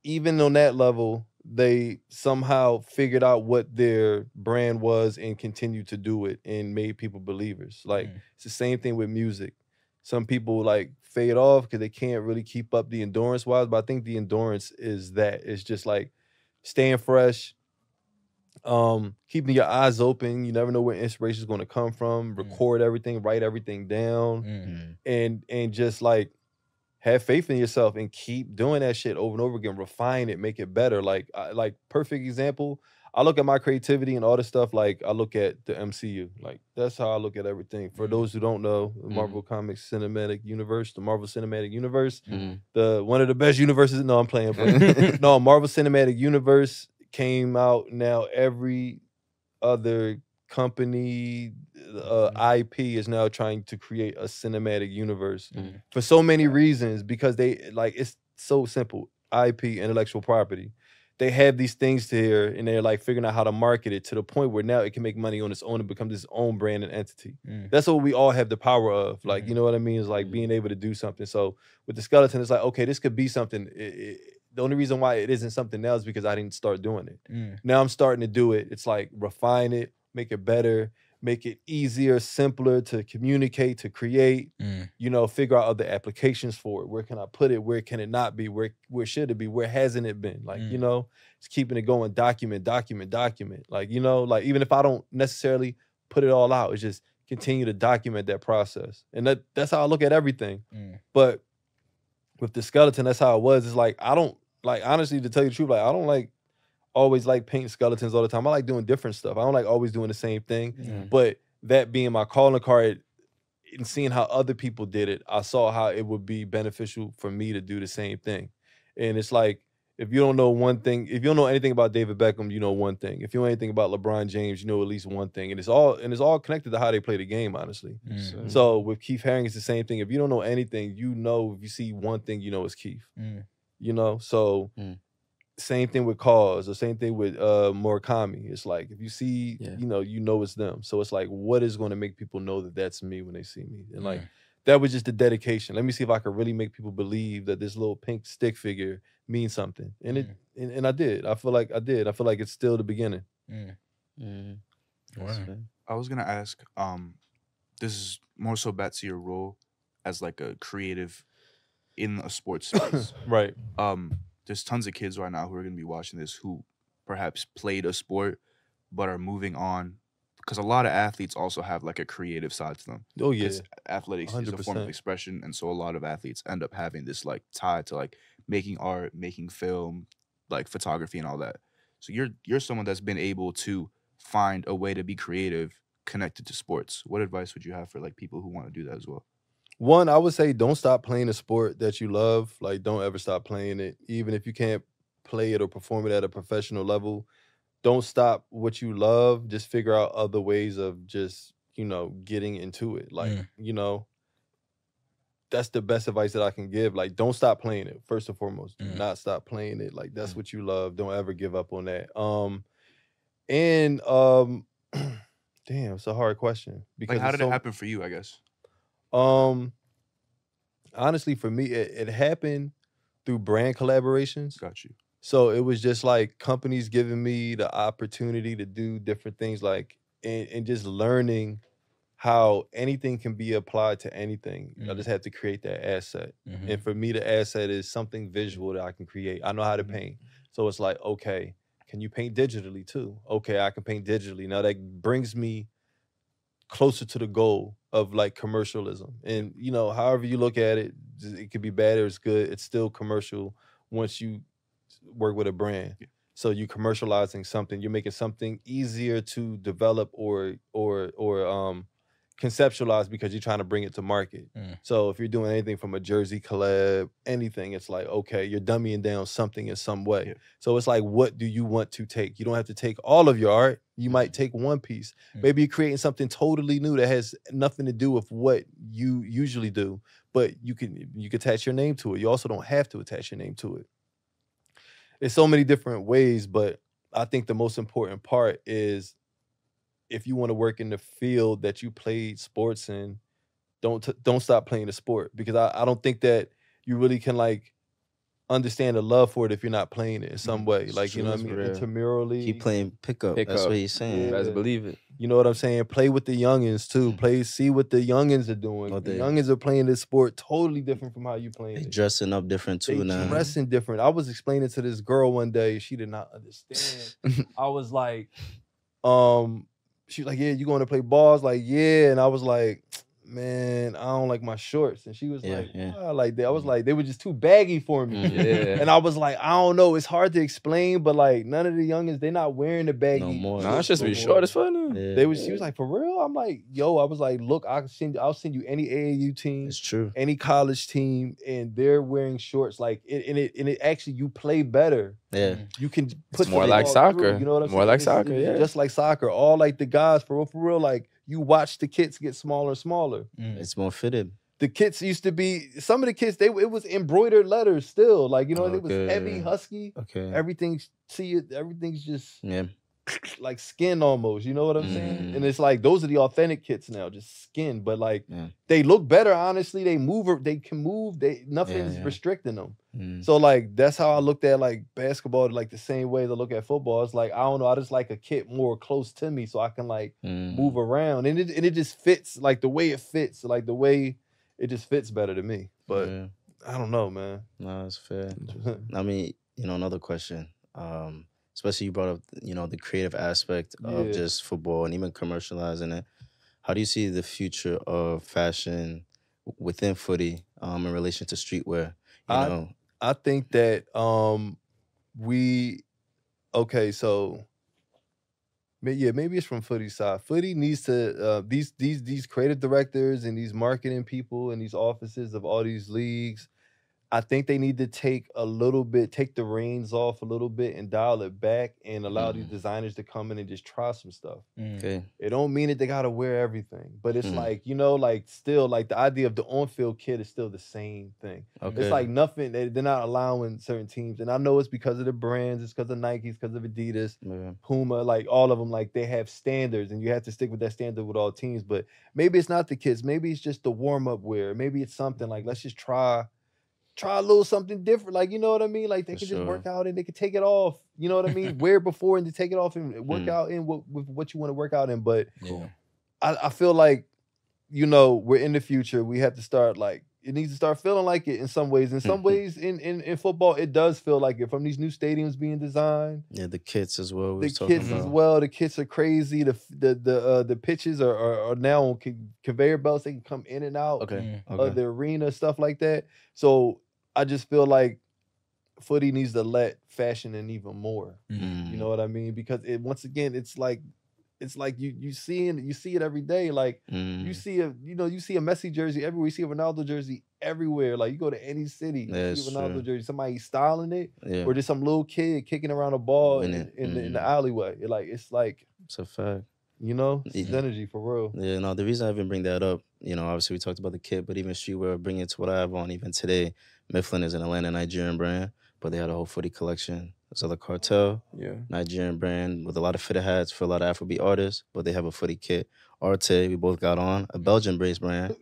even on that level, they somehow figured out what their brand was and continued to do it and made people believers. Like, it's the same thing with music. Some people like fade off because they can't really keep up the endurance wise. But I think the endurance is that. It's just like staying fresh, keeping your eyes open. You never know where inspiration is going to come from. Record everything, write everything down, and just like have faith in yourself and keep doing that shit over and over again. Refine it, make it better. Like perfect example. I look at my creativity and all this stuff. Like I look at the MCU. Like that's how I look at everything. For those who don't know, the Marvel Comics Cinematic Universe, the Marvel Cinematic Universe, the one of the best universes. No, I'm playing. But no, Marvel Cinematic Universe came out. Now every other company IP is now trying to create a cinematic universe for so many reasons, because they like, it's so simple. IP, intellectual property. They have these things here and they're like figuring out how to market it to the point where now it can make money on its own and become its own brand and entity. That's what we all have the power of. Like, you know what I mean? It's like being able to do something. So with the skeleton, it's like, okay, this could be something. The only reason why it isn't something now is because I didn't start doing it. Now I'm starting to do it. It's like refine it, make it better, make it easier, simpler to communicate, to create, you know, figure out other applications for it. Where can I put it? Where can it not be? Where should it be? Where hasn't it been? Like, you know, it's keeping it going, document. Like, you know, like even if I don't necessarily put it all out, it's just continue to document that process. And that's how I look at everything. But with the skeleton, that's how it was. It's like, I don't, like, honestly, to tell you the truth, like, I don't like always like painting skeletons all the time. I like doing different stuff. I don't like always doing the same thing. But that being my calling card and seeing how other people did it, I saw how it would be beneficial for me to do the same thing. And it's like, if you don't know one thing, if you don't know anything about David Beckham, you know one thing. If you know anything about LeBron James, you know at least one thing. And it's all connected to how they play the game, honestly. So with Keith Haring, it's the same thing. If you don't know anything, you know, if you see one thing, you know it's Keith. You know, so same thing with Cause, or same thing with Murakami. It's like, if you see, you know it's them. So it's like, what is going to make people know that that's me when they see me? And like, that was just the dedication. Let me see if I could really make people believe that this little pink stick figure means something. And it and I did. I feel like I did. I feel like it's still the beginning. I was gonna ask, this is more so back to your role as like a creative in a sports space. Right. There's tons of kids right now who are gonna be watching this who perhaps played a sport but are moving on, because a lot of athletes also have like a creative side to them. Oh yeah. Because athletics is a form of 100%. expression, and so a lot of athletes end up having this like tie to like making art, making film, like photography and all that. So you're someone that's been able to find a way to be creative connected to sports. What advice would you have for like people who want to do that as well? One, I would say don't stop playing a sport that you love. Like, don't ever stop playing it. Even if you can't play it or perform it at a professional level, don't stop what you love. Just figure out other ways of just, you know, getting into it. Like, you know, that's the best advice that I can give. Like, don't stop playing it, first and foremost. Do not stop playing it. Like, that's what you love. Don't ever give up on that. Damn, it's a hard question. Because Like, how it's did so, it happen for you, I guess? honestly, for me, it happened through brand collaborations. Got you. So it was just like companies giving me the opportunity to do different things, like, and just learning how anything can be applied to anything. I just have to create that asset. And for me, the asset is something visual that I can create. I know how to paint. So it's like, okay, can you paint digitally too? Okay, I can paint digitally. Now that brings me closer to the goal of like commercialism. And, you know, however you look at it, it could be bad or it's good. It's still commercial once you work with a brand. So you're commercializing something. You're making something easier to develop or conceptualize, because you're trying to bring it to market. So if you're doing anything from a jersey collab, anything, it's like, okay, you're dummying down something in some way. So it's like, what do you want to take? You don't have to take all of your art. You might take one piece. Maybe you're creating something totally new that has nothing to do with what you usually do, but you can attach your name to it. You also don't have to attach your name to it. It's so many different ways, but I think the most important part is, if you want to work in the field that you played sports in, don't stop playing the sport, because I don't think that you really can like understand the love for it if you're not playing it in some way. It's Like, you know what I true, mean? that's real. Intramurally. Keep playing pickup. That's Pickup. what he's saying. Best Yeah. believe it. You know what I'm saying? Play with the youngins too. See what the youngins are doing. What The they- youngins are playing this sport totally different from how you playing They it. dressing up different too They now. dressing different. I was explaining to this girl one day, she did not understand. I was like, she was like, yeah, you going to play ball? I was like, yeah. And I was like, man, I don't like my shorts. And she was Yeah, like, yeah. "Why?" Like, I was like, they were just too baggy for me. Yeah. And I was like, I don't know. It's hard to explain, but like none of the youngins, they're not wearing the baggy. No more. Nah, it's just no be more. short as fuck now. Yeah. She was like, for real? I'm like, yo, I was like, look, I'll send you any AAU team, It's true. any college team, and they're wearing shorts. Like it actually you play better. Yeah. You can put more the like ball soccer. through, you know what I'm More saying? like It's soccer, yeah. just like soccer. All like the guys for real. Like you watch the kits get smaller and smaller. It's more fitted. The kits used to be some of the kits. It was embroidered letters still. Like, you know, it was Okay. heavy, husky. Okay. Everything's just Yeah. like skin almost. You know what I'm saying? Mm. And it's like those are the authentic kits now, just skin. But like Yeah. they look better. Honestly, they move. They can move. Nothing's yeah. restricting them. Mm. So like that's how I looked at like basketball, like the same way to look at football. It's like I don't know, I just like a kit more close to me so I can like move around, and it just fits like the way it fits, like the way it just fits better to me. But Yeah. I don't know, man. No, it's fair. I mean, another question. Especially you brought up, the creative aspect of Yeah. just football and even commercializing it. How do you see the future of fashion within footy in relation to streetwear? I think that maybe it's from Footy side. Footy needs to these creative directors and these marketing people and these offices of all these leagues. I think they need to take the reins off a little bit and dial it back and allow these designers to come in and just try some stuff. Okay. It don't mean that they gotta wear everything, but it's Mm. like, still like the idea of the on-field kit is still the same thing. Okay. It's like nothing. They're not allowing certain teams, and I know it's because of the brands, it's because of Nike, it's because of Adidas, Yeah. Puma, like all of them. Like they have standards, and you have to stick with that standard with all teams. But maybe it's not the kits. Maybe it's just the warm-up wear. Maybe it's something like let's just try a little something different. Like, you know what I mean? Like they For can sure. just work out and they can take it off. You know what I mean? Wear it before and to take it off and work out in with what you want to work out in. But Yeah. I feel like, we're in the future. We have to start like it needs to start feeling like it in some ways. In some ways, in football, it does feel like it from these new stadiums being designed. Yeah, the kits as well. We The was talking kits as about. well. The kits are crazy. The pitches are now on conveyor belts. They can come in and out Okay. of Okay. the arena, stuff like that. So I just feel like footy needs to let fashion in even more. You know what I mean? Because once again, it's like you see it every day. Like you see a Messi jersey everywhere. You see a Ronaldo jersey everywhere. Like you go to any city, Yeah, you see a it's Ronaldo true. jersey, somebody styling it, Yeah. or just some little kid kicking around a ball In in it. the alleyway. It's like It's a fact. it's Yeah. energy for real. Yeah, no, the reason I even bring that up, obviously we talked about the kit, but even streetwear, bring it to what I have on even today. Mifflin is an Atlanta Nigerian brand, but they had a whole footy collection. It's a cartel, Yeah. Nigerian brand with a lot of fitted hats for a lot of Afrobeat artists, but they have a footy kit. Arte, we both got on, a Belgian-based brand.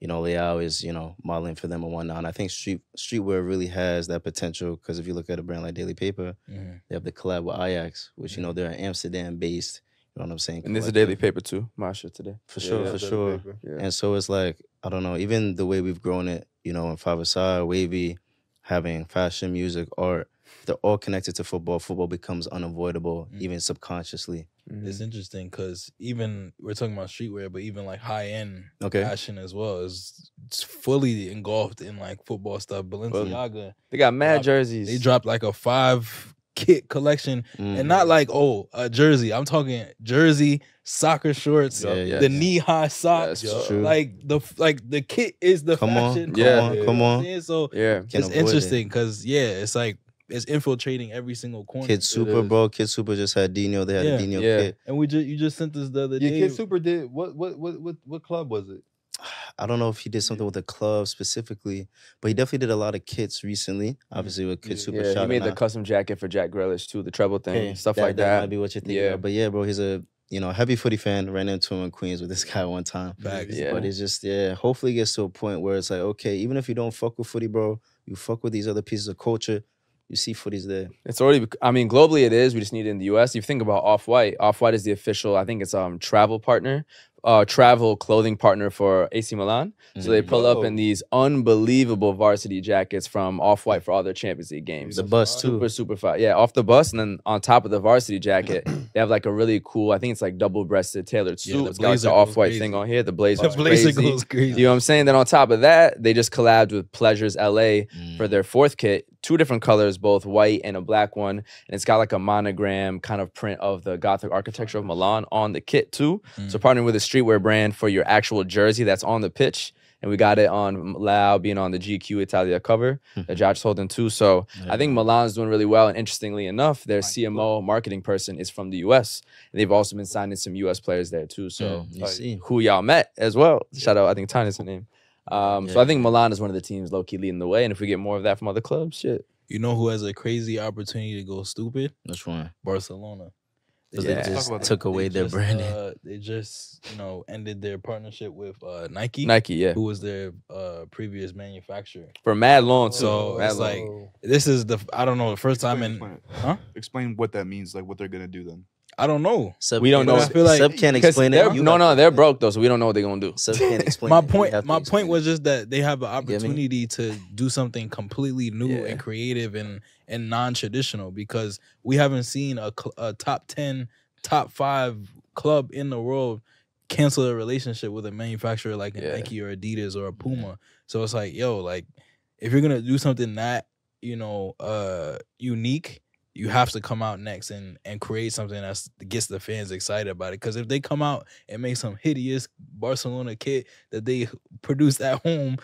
Leao is, modeling for them and whatnot. And I think streetwear really has that potential because if you look at a brand like Daily Paper, they have the collab with Ajax, which, they're Amsterdam-based. You know what I'm saying? And there's a collective. daily paper too. My shirt today. For sure, Yeah, for Daily sure. Paper. Yeah. And so it's like, I don't know, even the way we've grown it, in 5ASIDE, Wavy, having fashion, music, art, they're all connected to football. Football becomes unavoidable, even subconsciously. It's interesting because even we're talking about streetwear, but even like high end Okay. fashion as well it's fully engulfed in like football stuff. Balenciaga, They got mad Dropped- jerseys. they dropped like a 5 kit collection, and not like a jersey. I'm talking jersey, soccer shorts, Yeah, the yes. knee high socks. Yes, true. Like the kit is the Come on, fashion. come Yeah. on, You know come what I'm on. saying? So Yeah. Can't it's avoid it. interesting because it's like it's infiltrating every single corner. Kid Super, is. bro. Kid Super just had Dino. They had Yeah. a Dino Yeah. kit. And you just sent this the other Yeah, day. Kid Super did what club was it? I don't know if he did something with the club specifically, but he definitely did a lot of kits recently. Obviously with Kid Super Yeah, he shouting made the out. custom jacket for Jack Grealish too, the treble thing, Okay, stuff like That that. might be what you're thinking Yeah. of. But yeah, bro, he's a heavy footy fan. Ran into him in Queens with this guy one time. Facts. Yeah. But it's just, hopefully it gets to a point where it's like, okay, even if you don't fuck with footy, bro, you fuck with these other pieces of culture, you see footy's there. It's already, I mean, globally it is. We just need it in the US. You think about Off-White. Off-White is the official, I think it's travel partner, travel clothing partner for AC Milan. So they pull up in these unbelievable varsity jackets from Off-White for all their Champions League games. The bus too. Super, super fire. Yeah, off the bus. And then on top of the varsity jacket, they have like a really cool, I think it's like double-breasted tailored suit. Yeah, the It's got like blazer the goes Off-White crazy. thing on here. The blazer The blazer goes crazy. You know what I'm saying? Then on top of that, they just collabed with Pleasures LA for their 4th kit. 2 different colors, both white and a black one. And it's got like a monogram kind of print of the Gothic architecture of Milan on the kit too. So partnering with a streetwear brand for your actual jersey that's on the pitch. And we got it on Leao being on the GQ Italia cover that Josh is holding too. So I think Milan's doing really well. And interestingly enough, their CMO marketing person is from the US. And they've also been signing some US players there too. So you see. who y'all met as well. Shout out, I think Tanya's her name. So I think Milan is one of the teams low-key leading the way. And if we get more of that from other clubs, shit. You know who has a crazy opportunity to go stupid? Which one? Barcelona. So Yeah. they just Talk about took that. away their branding. They just, ended their partnership with Nike. Nike, yeah. Who was their previous manufacturer. For mad long too. So Mad it's long. like this is the first time Explain it. huh? Explain what that means, like what they're gonna do then. I don't know. Sub We don't can't- know. I feel like- Sub can't 'Cause explain they're- it. You no, got no, to they're explain broke though, so we don't know what they're gonna do. it. Sub can't explain My it. You point have to my explain point it. was just that they have an get me? opportunity to do something completely new Yeah. and creative and non-traditional because we haven't seen a top 10, top 5 club in the world cancel a relationship with a manufacturer like a Yeah. Nike or Adidas or a Puma. So it's like, yo, like if you're gonna do something that unique, you have to come out next and create something that gets the fans excited about it. Because if they come out and make some hideous Barcelona kit that they produced at home,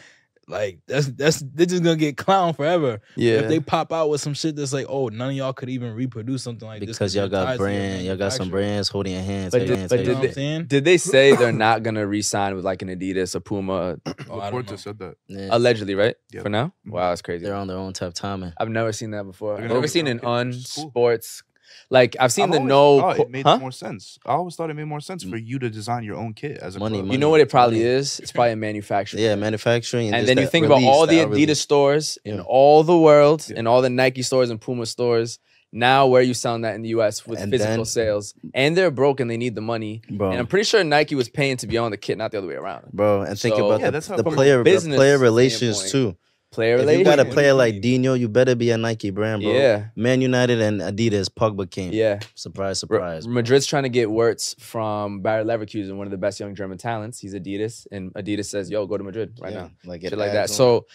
like they're just gonna get clowned forever. Yeah. If they pop out with some shit that's like, oh, none of y'all could even reproduce something like this Because y'all they're got tied to your brand, y'all got some manufacturer. brands holding your hands. But take did- hands, but take You know did what I'm saying? Did they say they're not gonna re-sign with like an Adidas, a Puma, Oh, I don't Laporta know. said that. Yeah. allegedly, right? Yep. For now? Mhm. Wow, that's crazy. They're on their own type timing. I've never seen that before. They're I've gonna never seen an open it, which is cool. unsports. Like I've seen I've the always no. thought co- it made huh? more sense. I always thought it made more sense for you to design your own kit as a Money, club. money. You know what it probably Money. is? It's probably a manufacturer. Yeah, manufacturing. And just then you that think about release, all the that Adidas release. stores in Yeah. all the world, Yeah. and all the Nike stores and Puma stores. Now, where are you selling that in the US with And physical then- sales? And they're broke and they need the money. Bro. And I'm pretty sure Nike was paying to be on the kit, not the other way around. Bro, and think So- about Yeah, that's how the from a player business relations standpoint, too. Player If you relations. got a Money, player money. like Dino, you better be a Nike brand, bro. Yeah. Man United and Adidas, Pogba came. Yeah. Surprise, Re- surprise. bro. Madrid's trying to get Wirtz from Bayer Leverkusen, one of the best young German talents. He's Adidas, and Adidas says, "Yo, go to Madrid right Yeah, now." like Shit it like that. adds on. So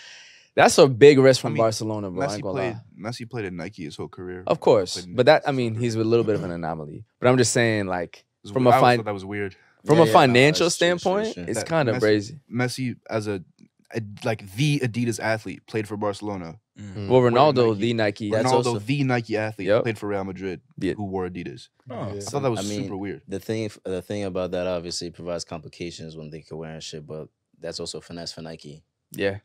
that's a big risk from I mean, Barcelona, bro. I ain't gonna lie. Messi played at Nike his whole career. Of course, Played in but that Nike I his mean, whole he's a career. little bit of an anomaly. But I'm just saying, like, It was from weird. a I always fin- thought that was weird. from Yeah, a yeah, financial it's true, it's true, standpoint, it's true. it's That kind of Messi- crazy. Messi as like the Adidas athlete played for Barcelona. Well, Ronaldo, Nike. the Nike. That's Ronaldo, also- the Nike athlete, Yep. played for Real Madrid, Yeah. who wore Adidas. Oh, I thought that was I mean, super weird. The thing about that obviously provides complications when they can wear and shit, but that's also finesse for Nike. Yeah,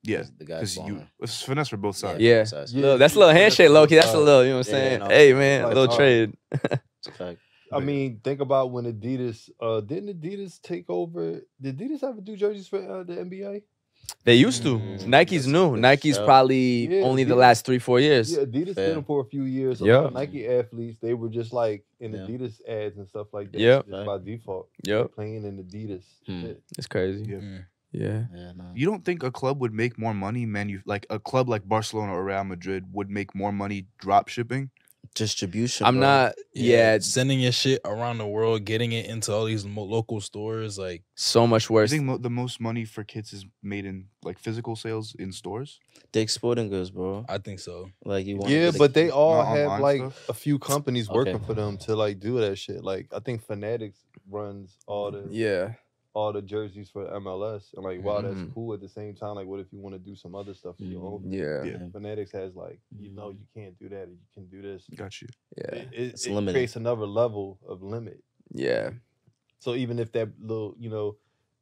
Yeah, The guy's because you balling. it's finesse for both sides. yeah. Size. Yeah. That's a little handshake, low key. That's a little, you know what I'm Yeah, saying? no. Hey, man, a Like, little trade. It's a fact. I mean, think about when Adidas didn't Adidas take over? Did Adidas ever do jerseys for the NBA? They used to. Mm, Nike's that's- new. that's Nike's sharp. probably Yeah, only the Adidas- last 3-4 years. Yeah, Adidas Fair. did them for a few years. A Yeah. lot of Nike athletes, they were just like in Yeah. Adidas ads and stuff like that. Yep. Just by default. Yep, Playing in Adidas. Hmm. shit. it's crazy. Yeah. Yeah. Yeah, no. You don't think a club would make more money, like a club like Barcelona or Real Madrid would make more money drop shipping? Distribution. I'm bro. not. Yeah, it's sending your shit around the world, getting it into all these local stores, like so much I worse. think the most money for kids is made in like physical sales in stores. Dick's Sporting Goods, bro. I think so. Like you want. Yeah, but they all Not have online like stuff? a few companies Okay. working for them to like do that shit. Like I think Fanatics runs Yeah. all the jerseys for MLS, and like wow, that's Mhm. cool. At the same time, like what if you want to do some other stuff for your own? Yeah. Yeah. Fanatics has like you can't do that, or you can do this. Got you. Yeah. It's It limited. creates another level of limit. Yeah. So even if that little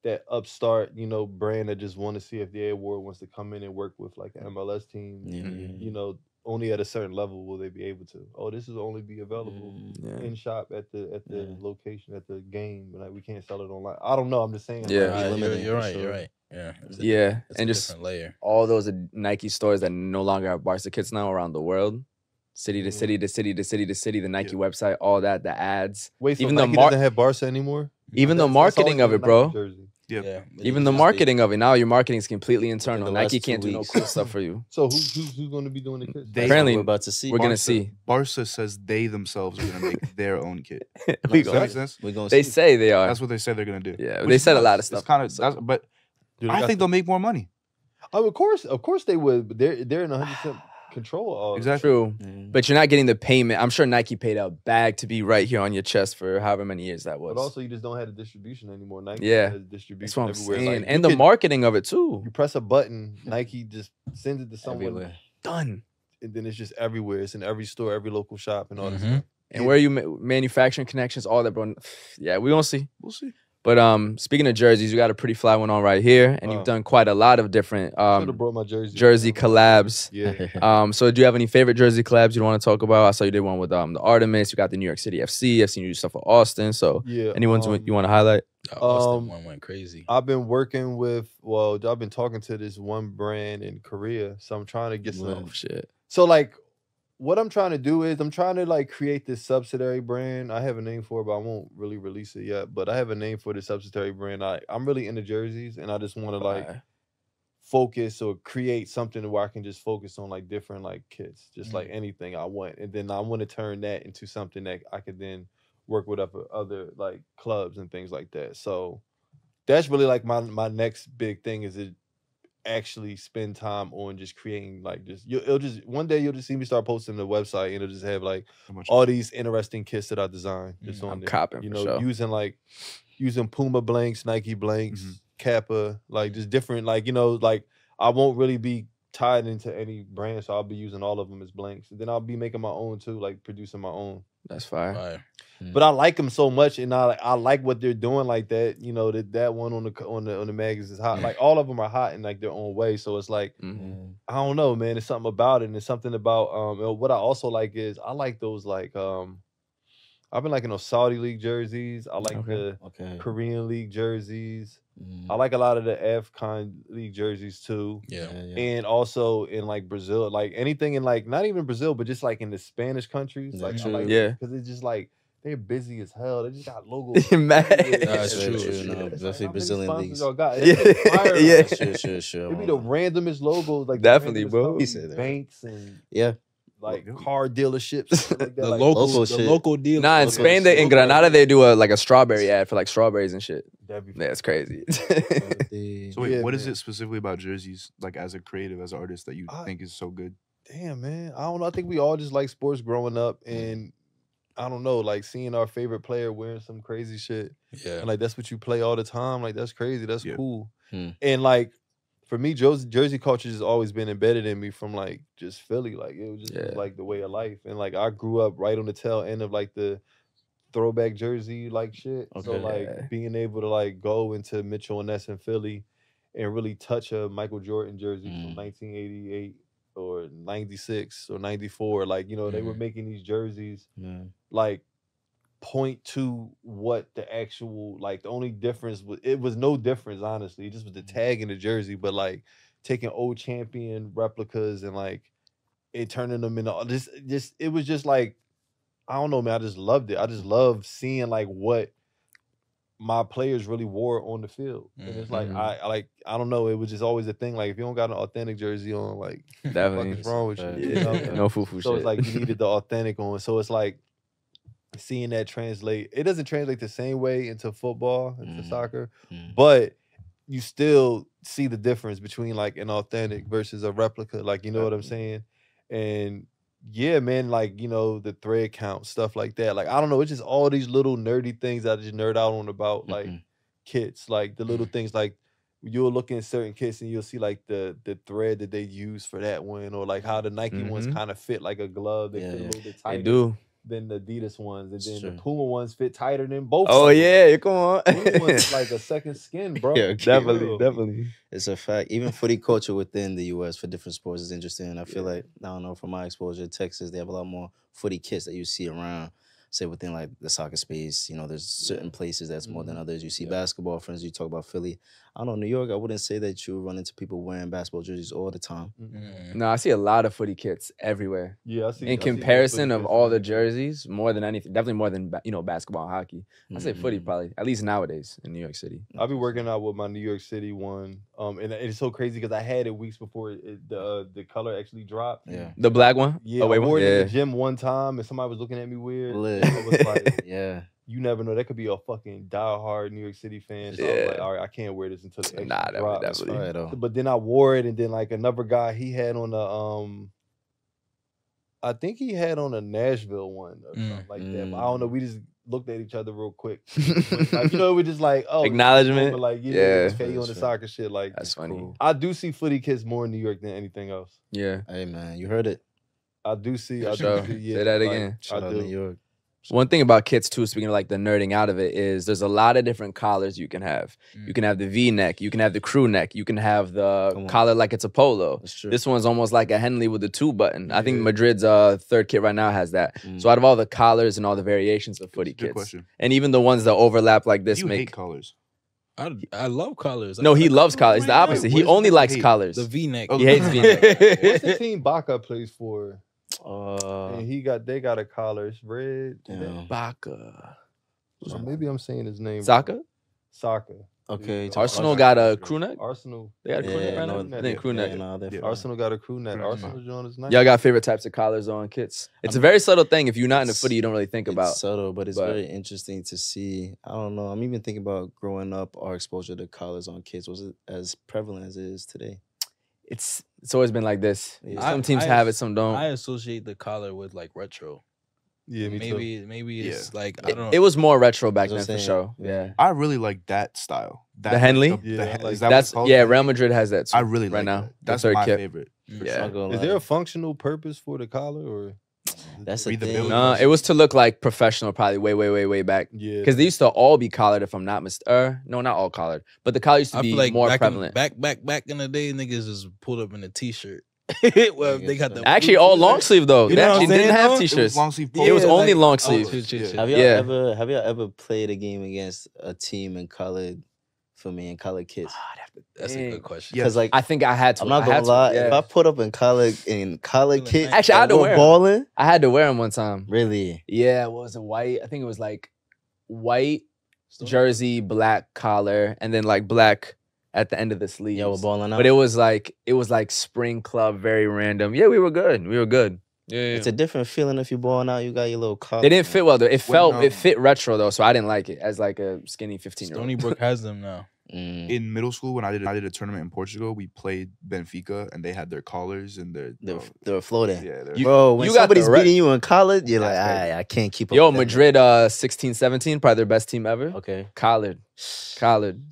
that upstart, you know, brand that just want to see if the award wants to come in and work with like an MLS team. You know, only at a certain level will they be able to. Oh, this will only be available in shop at the location at the game. Like we can't sell it online. I don't know. I'm just saying. Yeah. Like, You're right. You're right. Yeah. Yeah, It's and a just different layer. all those Nike stores that no longer have Barca kits now around the world. City to city to city to city to city, the Nike website, all that, the ads. Wait, so even Nike doesn't have Barca anymore? Even the That's marketing always of been it, a Nike bro. jersey. Yeah. Even the marketing of it. Now your marketing is completely internal. the Nike last can't 2 do no weeks. cool stuff for you. So who's going to be doing the kits? They- Apparently, we're about to see. we're gonna see. Barca says they themselves are gonna make their own kit. We Does that gonna- make sense? We're gonna They see. say they are. That's what they said they're gonna do. Yeah, Which they is said a lot of nuts. stuff. It's kind of, but Dude, I think they'll make more money. Oh, of course they would. But they're in 100% control of all of it. Exactly. True, but you're not getting the payment. I'm sure Nike paid a bag to be right here on your chest for however many years that was. But also, you just don't have the distribution anymore. Nike Yeah. has distribution That's what I'm everywhere. saying, Like, and you the could- marketing of it too. You press a button, Nike just sends it to someone, Everywhere. Done. and then it's just everywhere. It's in every store, every local shop, and all this Mhm. stuff. And where you manufacturing connections, all that, bro. Yeah, we gonna see. We'll see. But speaking of jerseys, you got a pretty fly one on right here, and Wow. you've done quite a lot of different Should have brought my jersey. jersey collabs. Yeah. So do you have any favorite jersey collabs you want to talk about? I saw you did one with the Artemis. You got the New York City FC. I've seen you do stuff with Austin. So Yeah. anyone you want to highlight? The Austin Um, one went crazy. I've been working with. Well, I've been talking to this one brand in Korea, so I'm trying to get some. Oh shit. So like, what I'm trying to do is I'm trying to like create this subsidiary brand. I have a name for it, but I won't really release it yet. But I have a name for the subsidiary brand. I'm really into jerseys, and I just want to like focus or create something where I can just focus on like different like kits, just like anything I want, and then I want to turn that into something that I could then work with other like clubs and things like that. So that's really like my next big thing is to actually spend time on just creating like it'll just one day you'll just see me start posting the website and it'll just have like all these interesting kits that I designed just on I'm there. copping You for know, sure. using Puma blanks, Nike blanks, Kappa, like just different, like, you know, like I won't really be tied into any brand, so I'll be using all of them as blanks. And then I'll be making my own too, like producing my own. That's fire. Fire. But I like them so much, and I like what they're doing. Like that, you know, that one on the mags is hot. Like all of them are hot in like their own way. So it's like I don't know, man. It's something about it, and it's something about and what I also like is I like those like I've been liking those Saudi League jerseys. I like the Korean League jerseys. I like a lot of the AFCON League jerseys too. Yeah. And also in like Brazil, like anything in like not even Brazil, but just like in the Spanish countries. Like I like because it's just like they're busy as hell. They just got logos. Mad. That's true. No, It's definitely how many Brazilian sponsors leagues. y'all got? Yeah. It's fire, Yeah. like, Sure. It be the randomest logos, like Definitely, the bro. randomest He said that. banks and Yeah. like car dealerships. And stuff like that. The like, local deal. Nah, in Local Spain, shit. in Granada, they do a strawberry ad for like strawberries and shit. that'd be Yeah, it's crazy. So wait, Yeah, what is man. it specifically about jerseys, like as a creative, as an artist, that you think is so good? Damn, man. I don't know. I think we all just like sports growing up, and I don't know, like seeing our favorite player wearing some crazy shit. Yeah. And like that's what you play all the time. Like that's crazy. That's Yeah. cool. Hmm. And like for me, jersey culture has always been embedded in me from like just Philly. Like it was just like the way of life. And like I grew up right on the tail end of like the throwback jersey like shit. So Okay. like being able to like go into Mitchell and Ness in Philly and really touch a Michael Jordan jersey from 1988 or 96 or 94. Like, you know, they were making these jerseys like point to what the actual, like the only difference was, it was no difference, honestly. It just was the tag in the jersey, but like taking old champion replicas and like it turning them into just it was just like, I don't know, man. I just loved it. I just love seeing like what my players really wore on the field. And it's like I don't know, it was just always a thing. Like if you don't got an authentic jersey on, like what the fuck Definitely. is wrong with you? Yeah. You know? No foo-foo So shit. it's like you needed the authentic on. So it's like seeing that translate. It doesn't translate the same way into football, into soccer, but you still see the difference between like an authentic versus a replica. Like, you know what I'm saying? And yeah, man, like, you know, the thread count, stuff like that. Like, I don't know, it's just all these little nerdy things I just nerd out on about like kits, like the little things, like you'll look in certain kits and you'll see like the thread that they use for that one, or like how the Nike ones kind of fit like a glove. They fit a little bit tighter. They do. than the Adidas ones, and It's then true. the Puma ones fit tighter than both. Oh of them. yeah, come on. Puma ones like a second skin, bro. Yeah, okay. Definitely. It's a fact. Even footy culture within the U.S. for different sports is interesting. I feel like, I don't know, from my exposure to Texas, they have a lot more footy kits that you see around, say, within like the soccer space. You know, there's certain places that's more than others. You see basketball, friends, you talk about Philly. I don't know, New York, I wouldn't say that you run into people wearing basketball jerseys all the time. No, I see a lot of footy kits everywhere. Yeah, I see. In comparison of all the jerseys, more than anything, definitely more than basketball and hockey. I say footy probably, at least nowadays in New York City. I'll be working out with my New York City one, and it's so crazy because I had it weeks before the color actually dropped. Yeah. The black one? Yeah, Oh, wait, I wore it in yeah. the gym one time, and somebody was looking at me weird. Lit. I was like, Yeah. you never know. That could be a fucking diehard New York City fan. So I was like, all right, I can't wear this until the extra Nah, drop. definitely. All right, though. But then I wore it, and then like another guy, he had on the I think he had on a Nashville one or something like that. But I don't know. We just looked at each other real quick. Like, you know, we're just like, oh, Acknowledgement? but like, Yeah. okay, you on the That's soccer shit. Like, That's funny. Cool. I do see footy kits more in New York than anything else. Yeah. Hey, man, you heard it. I do see. I Sure. do see. Yeah, Say that like, again. Shout I out do. New York. One thing about kits too, speaking of like the nerding out of it, is there's a lot of different collars you can have. You can have the V-neck, you can have the crew neck, you can have the Come on. collar like it's a polo. That's true. This one's almost like a Henley with the 2-button. I think Yeah. Madrid's third kit right now has that. So out of all the collars and all the variations of footy Good kits, question. and even the ones that overlap like this You hate make. colors. I love collars. No, I he like loves collars. It's the Wait, opposite. what He is it only that you likes hate? collars. the V-neck. Oh, He hates V-neck. What's the team Barca plays for? And they got a collar. It's red. Yeah. Barca. Or maybe I'm saying his name. Soccer? Soccer. Okay. Yeah. Arsenal got a crew neck? Arsenal. They got a crew neck right now? no, I think crew neck. Yeah, nah, they're Yeah. fine. Arsenal got a crew neck. Crew neck. Arsenal joint is nice. Y'all got favorite types of collars on kits? It's a very subtle thing. If you're not in the It's- footy, you don't really think It's about. subtle, but it's but- very interesting to see. I don't know. I'm even thinking about growing up. Our exposure to collars on kids was it as prevalent as it is today? It's always been like this. Yeah. Some teams have it, some don't. I associate the collar with like retro. Yeah, me too. Maybe it's Yeah. like I don't know. It was more retro back That's then what for I'm sure. saying. Yeah. I really like that style. That, Henley? Yeah, I like is that That's what it's yeah, called? Real Madrid has that too. I really right like now. that. The That's third my kit. favorite. for Yeah. sure. Not gonna Is lie. there a functional purpose for the collar, or That's the Breathability. thing. No, it was to look like professional, probably way back. yeah? Because they used to all be collared, if I'm not mistaken. No, not all collared, but the collar used to I be feel like more back prevalent. back in the day, niggas just pulled up in a t-shirt. Well, they got the Actually, all long sleeve though. You They know what actually I'm didn't saying, have though? It was t-shirts. long sleeve It was polo. only long oh, sleeve. shit. Have y'all Yeah. have y'all ever played a game against a team in colored for me in colored kits? That's a Dang. good question. Yeah. Because like I think I had to. I'm not I gonna had to, lie, yeah. if I put up in colored kits, Actually, I had to and wear we're 'em. balling. I had to wear them one time. Really? Yeah, what was it? White. I think it was like white jersey, black collar, and then like black at the end of the sleeves. Yeah, we're balling out. But it was like spring club, very random. Yeah, we were good. Yeah, It's a different feeling if you're balling out. You got your little collar. They didn't fit well though. It felt When, it fit retro though, so I didn't like it as like a skinny 15-year-old. Stony Brook has them now. In middle school, when I did a tournament in Portugal, we played Benfica, and they had their collars and their They were floating. yeah. Bro, when you got somebody's the re- beating you in college, you're like, That's crazy. I can't keep up. Yo, with that." Madrid 16-17, probably their best team ever. Okay. Collared.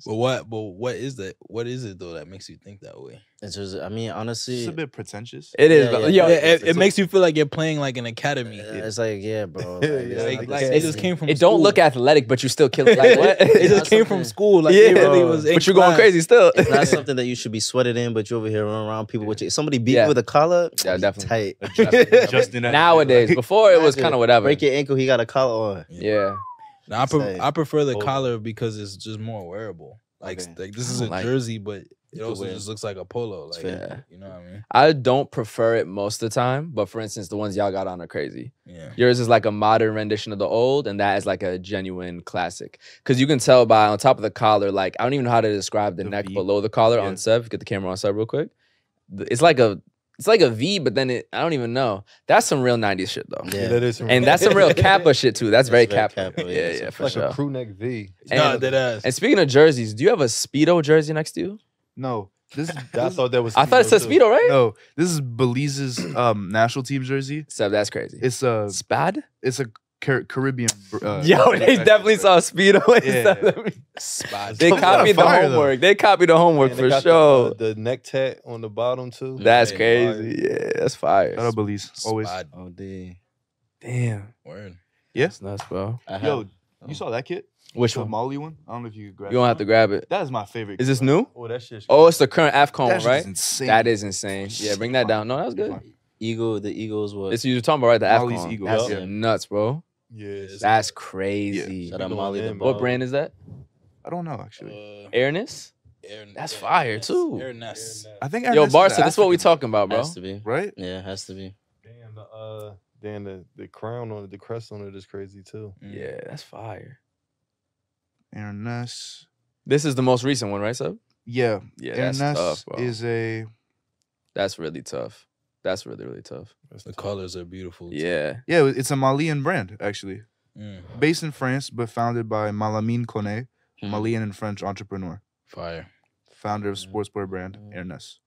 But what is that? What is it though that makes you think that way? It's just, I mean, It's honestly, a bit pretentious. It is. Yeah, but- yeah. yo, It makes you feel like you're playing like an academy. it's like, yeah, bro. Yeah, it's yeah, not Like the it just same. came from. It don't school. look athletic, but you still kill it. Like what? It just not came something- from school. Like Yeah. it really was. In But you're going class. crazy still. It's not something that you should be sweated in, but you're over here running around people with you. Somebody beat Yeah. you with a collar. Yeah, definitely. Tight. Justin, Nowadays, before it was kind of whatever. Break your ankle, he got a collar on. Yeah. Now, Say, I prefer the hold collar because it's just more wearable. Like, Okay. like this I is don't a like it. jersey, but it You also wear it. just looks like a polo. Like, fair. you know what I mean? I don't prefer it most of the time, but for instance, the ones y'all got on are crazy. Yeah. Yours is like a modern rendition of the old, and that is like a genuine classic. Because you can tell by on top of the collar, like I don't even know how to describe the The neck V. below the collar Yeah. on Sev. Get the camera on Sev real quick. It's like a V, but then I don't even know. That's some real 90s shit though. Yeah. that is. And that's some real Kappa shit too. That's very very Kappa. Kappa, Yeah, yeah, yeah, it's for like sure. a crew neck V. No, And- that ass. And speaking of jerseys, do you have a Speedo jersey next to you? No, this is I thought that was. I thought it said too. Speedo, right? no. This is Belize's national team jersey. Sev, that's crazy. It's a Spad? Caribbean. Yo, they definitely saw Speedo. Yeah. Spot. They That's copied the fire, though. homework. They copied the homework And they for got sure. The neck tat on the bottom too. That's Yeah, crazy. Yeah, that's fire. Shout out Belize. Always. Spot. Oh, D. Damn. Word. Yeah. That's nuts, bro. I Yo, have- you saw that kit? Which The one? Molly one? I don't know if you could grab You don't have to grab it. That is my favorite. Is this kit, bro. new? Oh, that shit's Oh, it's the current AFCON That one, shit right? is insane. That is insane. Yeah, bring that down. No, that's You're good. fine. The Eagles what? This you're talking about, right? The Molly's AFCON. Eagles, That's yeah. nuts, bro. Yeah, That's crazy. Shout out We going Molly the in, Ball. What brand is that? I don't know actually. Airness? That's fire, too. Airness. I think Yo, Ernest is Barca, an this is what we African, talking about, bro. Has to be. right? Yeah, it has to be. Damn, the crown on it, the crest on it is crazy too. Yeah, that's fire. Ernest. This is the most recent one, right, Sub? Yeah. Yeah, that's Ernest tough, bro. is a That's really tough. That's really, really tough. The colors are beautiful. too. Yeah. it's a Malian brand actually. Mm, Based in France, but founded by Malamine Kone, Hmm. Malian and French entrepreneur, fire. founder of sportswear brand Ernest.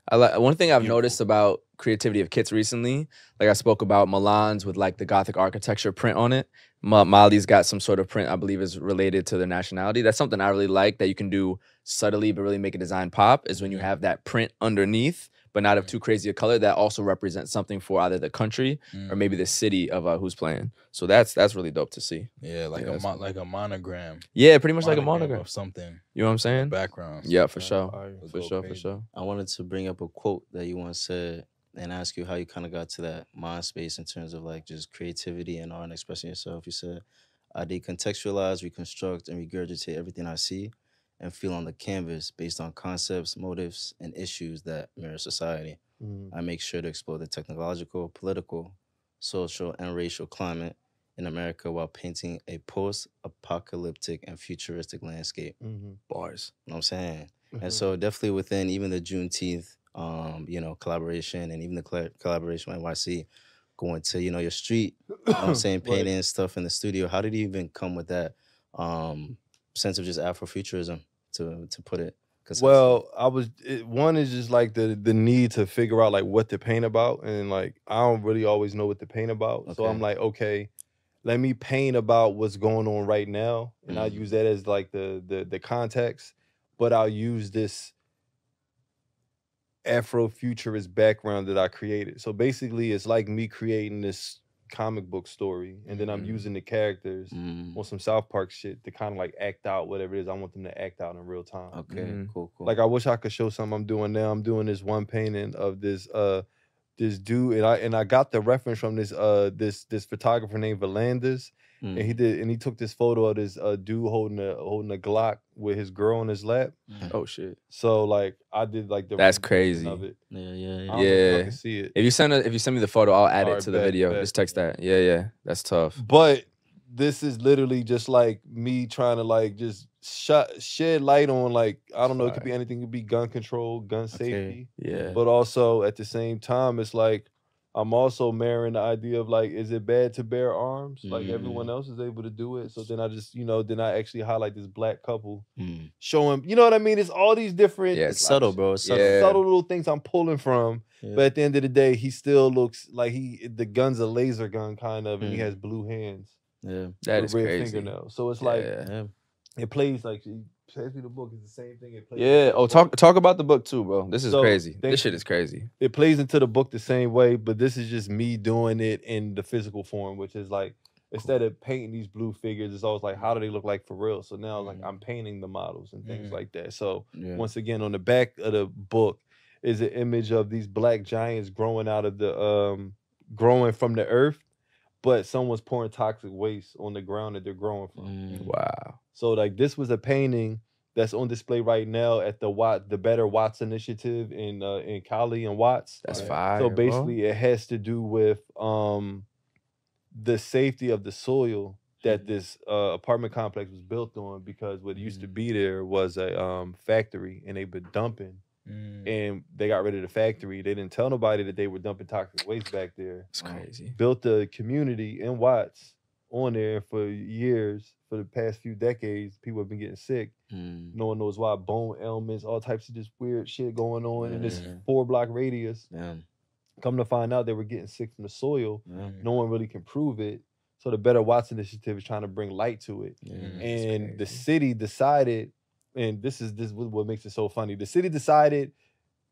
I like one thing I've Beautiful. noticed about creativity of kits recently. Like I spoke about Milan's with like the Gothic architecture print on it. Mali's got some sort of print I believe is related to their nationality. That's something I really like that you can do subtly but really make a design pop. Is when you have that print underneath, but not of too crazy a color that also represents something for either the country or maybe the city of who's playing. So that's really dope to see. Yeah, like Yeah, that's like a monogram. Yeah, pretty much like a monogram. of something. You know what I'm saying? Background. Yeah, for sure. Fire. Let's For go sure, for crazy. sure. I wanted to bring up a quote that you once said and ask you how you kind of got to that mind space in terms of like just creativity and art and expressing yourself. You said, I decontextualize, reconstruct, and regurgitate everything I see and feel on the canvas based on concepts, motives, and issues that mirror society. I make sure to explore the technological, political, social, and racial climate in America while painting a post-apocalyptic and futuristic landscape. Bars. You know what I'm saying? And so definitely within even the Juneteenth, collaboration and even the collaboration with NYC, going to, your street, you know what I'm saying, painting and stuff in the studio. How did you even come with that sense of just Afrofuturism to put it? Well, one is just like the need to figure out like what to paint about, and like I don't really always know what to paint about. So I'm Okay. like, okay, let me paint about what's going on right now, and I use that as like the context, but I'll use this Afrofuturist background that I created. So basically, it's like me creating this comic book story, and then I'm using the characters on some South Park shit to kind of like act out whatever it is I want them to act out in real time. Okay, cool. Like I wish I could show something I'm doing now. I'm doing this one painting of this dude, and I got the reference from this photographer named Valandis, and he took this photo of this dude holding a Glock with his girl on his lap. Oh shit. So like I did like the That's rendition crazy. of it. Yeah. I don't know if Yeah. y'all can see it. If you send me the photo, I'll add it Alright, to the bet, video. bet. Just text that. Yeah. That's tough. But this is literally just like me trying to like just shed light on like I don't know, it could be anything, it could be gun control, gun safety. Yeah. But also at the same time, it's like I'm also marrying the idea of like, is it bad to bear arms? Like everyone else is able to do it. So then I just, then I actually highlight this black couple, show him, you know what I mean? It's all these different, Yeah, It's subtle, bro. It's subtle. Yeah. subtle little things I'm pulling from. Yeah. But at the end of the day, he still looks like the gun's a laser gun kind of, and he has blue hands. Yeah. That with is red crazy. fingernails. So it's like Yeah. it plays like she passed me the book. It's the same thing. It plays Yeah. into Oh, the book. talk about the book too, bro. This is So, crazy. thank This shit you. is crazy. It plays into the book the same way, but this is just me doing it in the physical form, which is like instead of painting these blue figures, it's always like how do they look like for real? So now like I'm painting the models and things like that. So once again, on the back of the book is an image of these black giants growing out of the growing from the earth, but someone's pouring toxic waste on the ground that they're growing from. Wow. So like this was a painting that's on display right now at the Better Watts initiative in Cali and Watts. That's fire. So bro. basically it has to do with the safety of the soil that this apartment complex was built on, because what used to be there was a factory and they've been dumping. And they got rid of the factory. They didn't tell nobody that they were dumping toxic waste back there. It's crazy. Built a community in Watts on there for years. For the past few decades, people have been getting sick. No one knows why. Bone ailments, all types of just weird shit going on in this 4-block radius. Come to find out, they were getting sick from the soil. No one really can prove it. So the Better Watts initiative is trying to bring light to it. And the city decided, and this is what makes it so funny. The city decided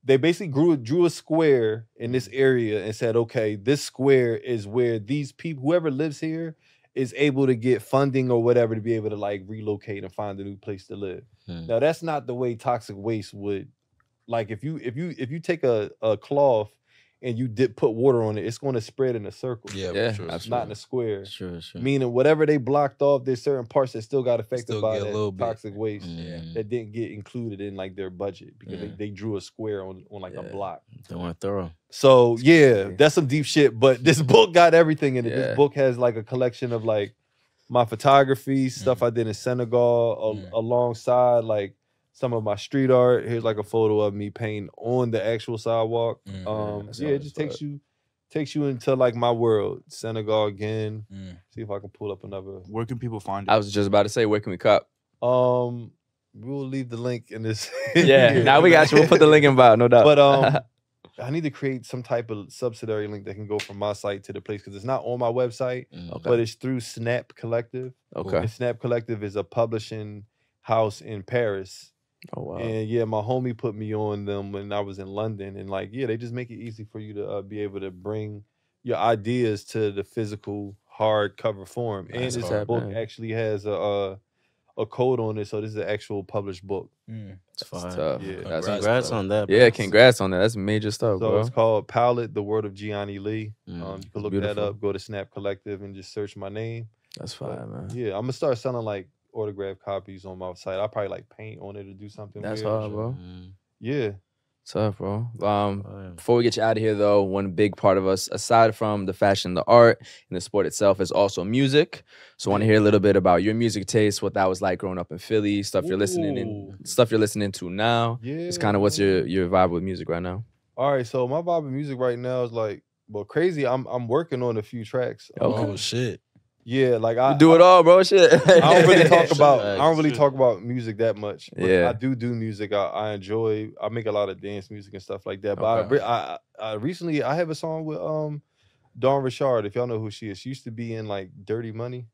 they basically drew a square in this area and said, okay, this square is where these people, whoever lives here, is able to get funding or whatever to be able to like relocate and find a new place to live. Now that's not the way toxic waste would. Like if you take a cloth and you put water on it, it's going to spread in a circle. Yeah, sure. absolutely. Not in a square. Sure. Meaning whatever they blocked off, there's certain parts that still got affected Still by get a that little bit. toxic waste Mm. that didn't get included in like their budget because they drew a square on like a block. They weren't thorough. So yeah, crazy. that's some deep shit. But this book got everything in it. Yeah. This book has like a collection of like my photography, stuff I did in Senegal, alongside like some of my street art. Here's like a photo of me painting on the actual sidewalk. It just takes you into like my world. Senegal again. See if I can pull up another. Where can people find it? I was just about to say, where can we cop? We'll leave the link in this. Yeah, now we got you. We'll put the link in bio, no doubt. But I need to create some type of subsidiary link that can go from my site to the place because it's not on my website, but it's through Snap Collective. Okay. And Snap Collective is a publishing house in Paris. Oh wow. And yeah, my homie put me on them when I was in London, and like they just make it easy for you to be able to bring your ideas to the physical hardcover form. That's and this hard, book man. actually has a code on it, so this is an actual published book. It's That's fine. tough. Yeah. That's Congrats tough. on that. Yeah, bro. congrats on that. That's major stuff, So bro. it's called Palette, The World of Gianni Lee. You can look that beautiful. up, go to Snap Collective and just search my name. That's fire, man. Yeah, I'm gonna start selling like autographed copies on my site. I'll probably like paint on it or do something That's weird. hard, bro. Yeah. Tough, bro. Fire. Before we get you out of here, though, one big part of us, aside from the fashion, the art, and the sport itself, is also music. So I want to hear a little bit about your music taste, what that was like growing up in Philly, stuff you're listening to now. Yeah. It's kind of what's your vibe with music right now. All right, so my vibe of music right now is like, well, crazy. I'm working on a few tracks. Okay. Oh shit. Yeah, like I You do it all, bro. Shit. I don't really talk about Facts. I don't really talk about music that much. But Yeah. I do music. I enjoy. I make a lot of dance music and stuff like that. But Okay. I recently I have a song with Dawn Richard. If y'all know who she is, she used to be in like Dirty Money.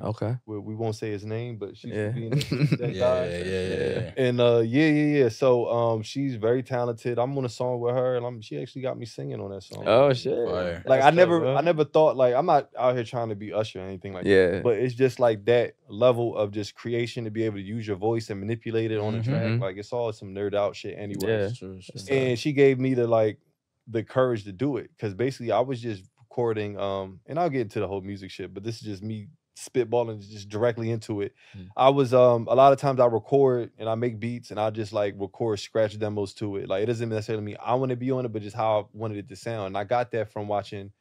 Okay. We won't say his name, but she used Yeah. to be in that guy. Yeah. And yeah. So she's very talented. I'm on a song with her, and she actually got me singing on that song. Oh, shit. Fire. Like That's I tough, never thought like I'm not out here trying to be Usher or anything like that. Yeah. But it's just like that level of just creation to be able to use your voice and manipulate it on a track. Mhm. Like it's all some nerd out shit anyway. Yeah. True. And she gave me the courage to do it. Cause basically I was just recording, and I'll get into the whole music shit, but this is just me spitballing just directly into it. I was a lot of times I record and I make beats and I just like record scratch demos to it. Like it doesn't necessarily mean I want to be on it, but just how I wanted it to sound. And I got that from watching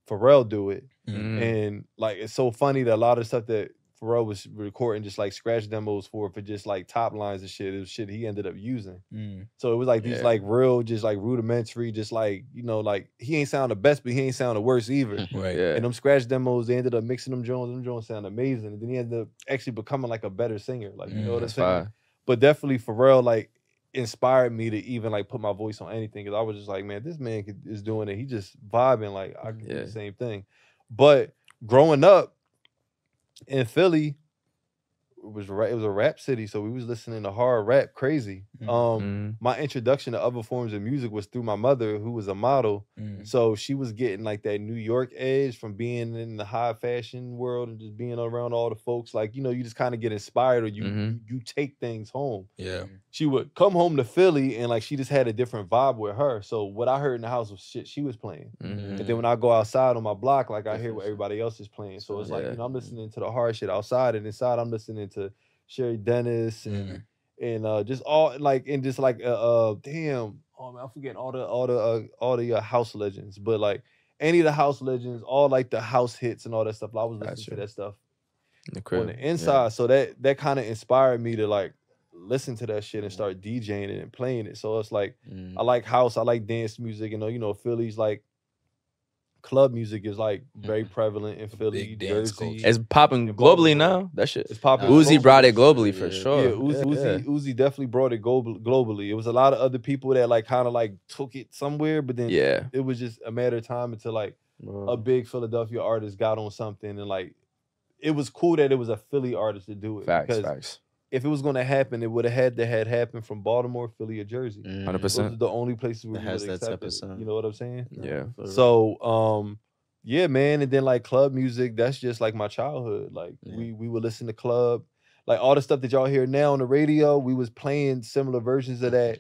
Pharrell do it. And like it's so funny that a lot of stuff that Pharrell was recording just like scratch demos for just like top lines and shit. It was shit he ended up using. So it was like these like real, just like rudimentary, just like, like he ain't sound the best, but he ain't sound the worst either. Right. Yeah. And them scratch demos, they ended up mixing them Jones. Them Jones sound amazing. And then he ended up actually becoming like a better singer. Like, you know what I'm That's saying? fire. But definitely Pharrell like inspired me to even like put my voice on anything. Cause I was just like, man, this man is doing it. He just vibing like I can do the same thing. But growing up in Philly, it was a rap city, so we was listening to hard rap crazy. My introduction to other forms of music was through my mother, who was a model. So she was getting like that New York edge from being in the high fashion world and just being around all the folks. Like, you just kind of get inspired, or you take things home. Yeah. She would come home to Philly and like she just had a different vibe with her. So what I heard in the house was shit she was playing. And then when I go outside on my block, like I hear what everybody else is playing. So it's like, I'm listening to the hard shit outside, and inside I'm listening to Sherry Dennis and just all like, and just like damn, oh man, I'm forgetting all the house legends, but like any of the house legends, all like the house hits and all that stuff. I was listening to that stuff on the inside. So that kind of inspired me to like listen to that shit and start DJing it and playing it. So it's like I like house, I like dance music, Philly's like club music is like very prevalent in Philly, big dance Jersey. It's popping globally now. That shit. It's popping. Uzi brought it globally for sure. Yeah, Uzi definitely brought it globally. It was a lot of other people that like kind of like took it somewhere, but then it was just a matter of time until like a big Philadelphia artist got on something, and like it was cool that it was a Philly artist to do it. Facts. if it was going to happen, it would have had to had happened from Baltimore, Philly, or Jersey. 100%. Those are the only places where That we would has that type accept of it. sound. You know what I'm saying? Yeah. For real. So, yeah, man. And then like club music, that's just like my childhood. Like we would listen to club, like all the stuff that y'all hear now on the radio. We was playing similar versions of that,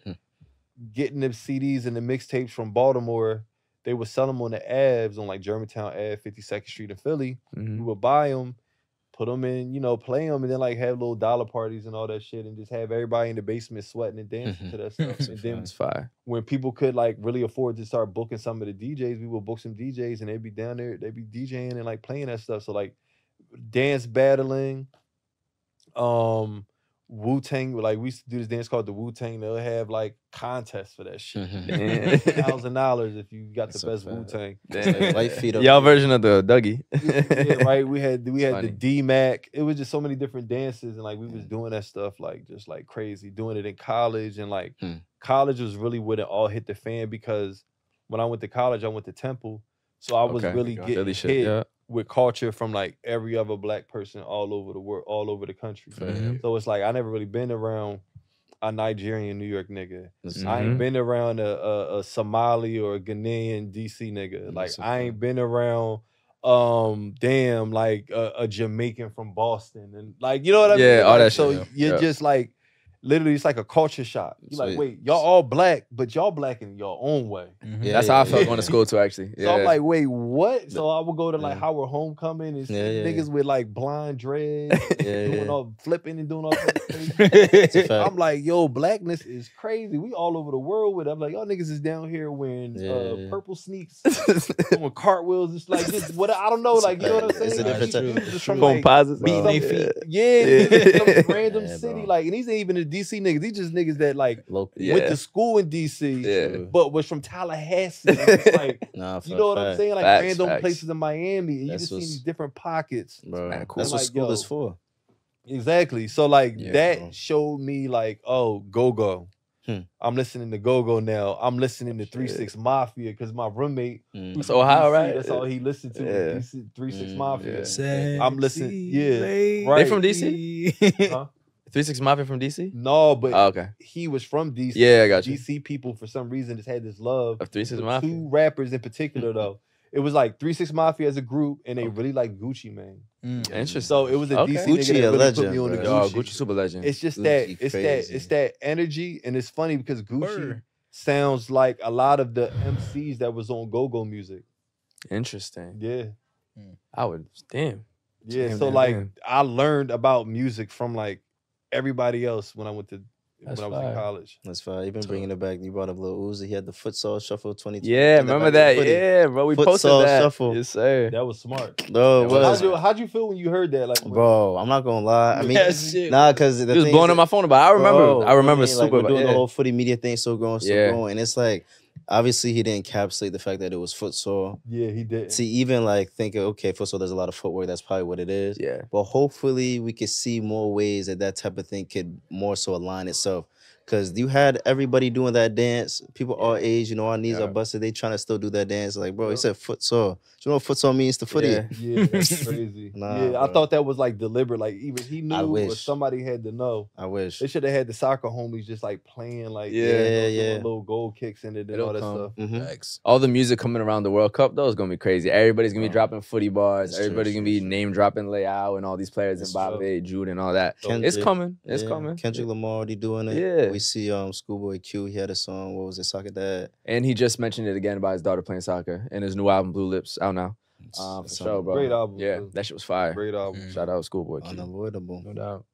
getting the CDs and the mixtapes from Baltimore. They would sell them on the Avs on like Germantown Ave, 52nd Street in Philly. We would buy them, put them in, play them, and then like have little dollar parties and all that shit, and just have everybody in the basement sweating and dancing to that stuff. And then It's fire. when people could like really afford to start booking some of the DJs, we would book some DJs and they'd be down there, they'd be DJing and like playing that stuff. So like dance battling, Wu-Tang, like we used to do this dance called the Wu-Tang. They'll have like contests for that shit. $1,000 if you got the best Wu-Tang. White feet up. Y'all version of the Dougie. Yeah, right. We had the funny. D-Mac. It was just so many different dances, and like we was doing that stuff like just like crazy. Doing it in college, and like college was really when it all hit the fan, because when I went to college, I went to Temple, so I was really getting Philly hit shit, with culture from like every other black person all over the world, all over the country. So it's like I never really been around a Nigerian New York nigga. I ain't been around a Somali or a Ghanaian DC nigga. Like I ain't been around like a Jamaican from Boston, and like, you know what I mean? Yeah, all Like, that so shit. you're just like literally, it's like a culture shock. You're like, wait, y'all all black, but y'all black in your own way. That's how I felt going to school too, actually. So I'm like, wait, what? So I would go to like Howard Homecoming and see niggas with like blonde dreads, doing all flipping and doing all that. I'm like, yo, blackness is crazy. We all over the world with it. I'm like, y'all niggas is down here wearing purple sneaks, doing cartwheels. It's like this. What I don't know, like, you know what I'm saying? It's a different type. Just from Composites, beating bro. their feet. Yeah, some random Yeah, city. bro. Like, and these ain't even the DC niggas. These just niggas that like Local. went to school in DC, Yeah. but was from Tallahassee. It's like, Nah, you know what I'm saying? Like Facts, random facts. places in Miami, and you That's just see what's- these different pockets. Bro, mad cool. that's what Like, school yo, is for. Exactly. So like Yeah, that bro. showed me like, oh, go-go. I'm listening to go-go now. I'm listening to 3-6 Mafia because my roommate, who's That's from Ohio, DC, right? that's all he listened to. Yeah. 3-6 Mafia. yeah. I'm listening. Yeah, Sexy right. They from DC? Huh? 3-6 Mafia from DC? No, but Oh, okay. he was from DC. Yeah, I got you. DC people for some reason just had this love Of 3-6 for Mafia? two rappers in particular though. It was like 3-6 Mafia as a group, and they really like Gucci Mane. Interesting. So it was a Okay. DC Gucci nigga that a really legend, put me on the bro. Yo, Gucci. Gucci super legend. It's just Gucci that it's crazy. that energy, and it's funny because Gucci Word. sounds like a lot of the MCs that was on go-go music. Interesting. Yeah. I would, damn. Yeah. Damn, So damn, like damn. I learned about music from like everybody else when I went to That's when I was in fire. college. That's fine. Even bringing it back, you brought up Lil Uzi. He had the futsal shuffle 2020. Yeah, Bring remember back that? to the footy. Yeah, bro. We posted Futsal that. shuffle. Yes, sir. That was smart. No, it That was- was. How'd you feel when you heard that? Like, when- Bro, I'm not gonna lie. I mean, That shit nah, because the He was thing blowing is up my phone about it. I remember. Bro, I remember like, super. we're doing yeah. the whole footy media thing, still going, Yeah. and it's like, obviously, he didn't encapsulate the fact that it was futsal. Yeah, he did. To even like think, okay, futsal, there's a lot of footwork. That's probably what it is. Yeah. But hopefully, we could see more ways that that type of thing could more so align itself. Because you had everybody doing that dance. People our age, our knees are busted. They trying to still do that dance. Like, bro, he said futsal. Do you know what futsal means to footy? Yeah. Yeah, that's crazy. Nah, yeah, I bro. thought that was like deliberate. Like even he knew, or wish. somebody had to know. I wish. They should have had the soccer homies just like playing, like Yeah, doing yeah. little goal kicks in it and It'll all that come. stuff. Mhm. Facts. All the music coming around the World Cup, though, is gonna be crazy. Everybody's gonna be Bro. dropping footy bars. It's true, Everybody's gonna true, be true. name dropping Leao and all these players It's in Bobby, Jude, and all that. Kendrick. It's coming. It's Yeah, coming. Kendrick Lamar already doing it. Yeah. We see Schoolboy Q. He had a song. What was it? Soccer Dad. And he just mentioned it again about his daughter playing soccer and his new album, Blue Lips, out now. For It's sure, bro. Great album. Yeah, too. that shit was fire. Great album. Shout out Schoolboy Q. Unavoidable. No doubt.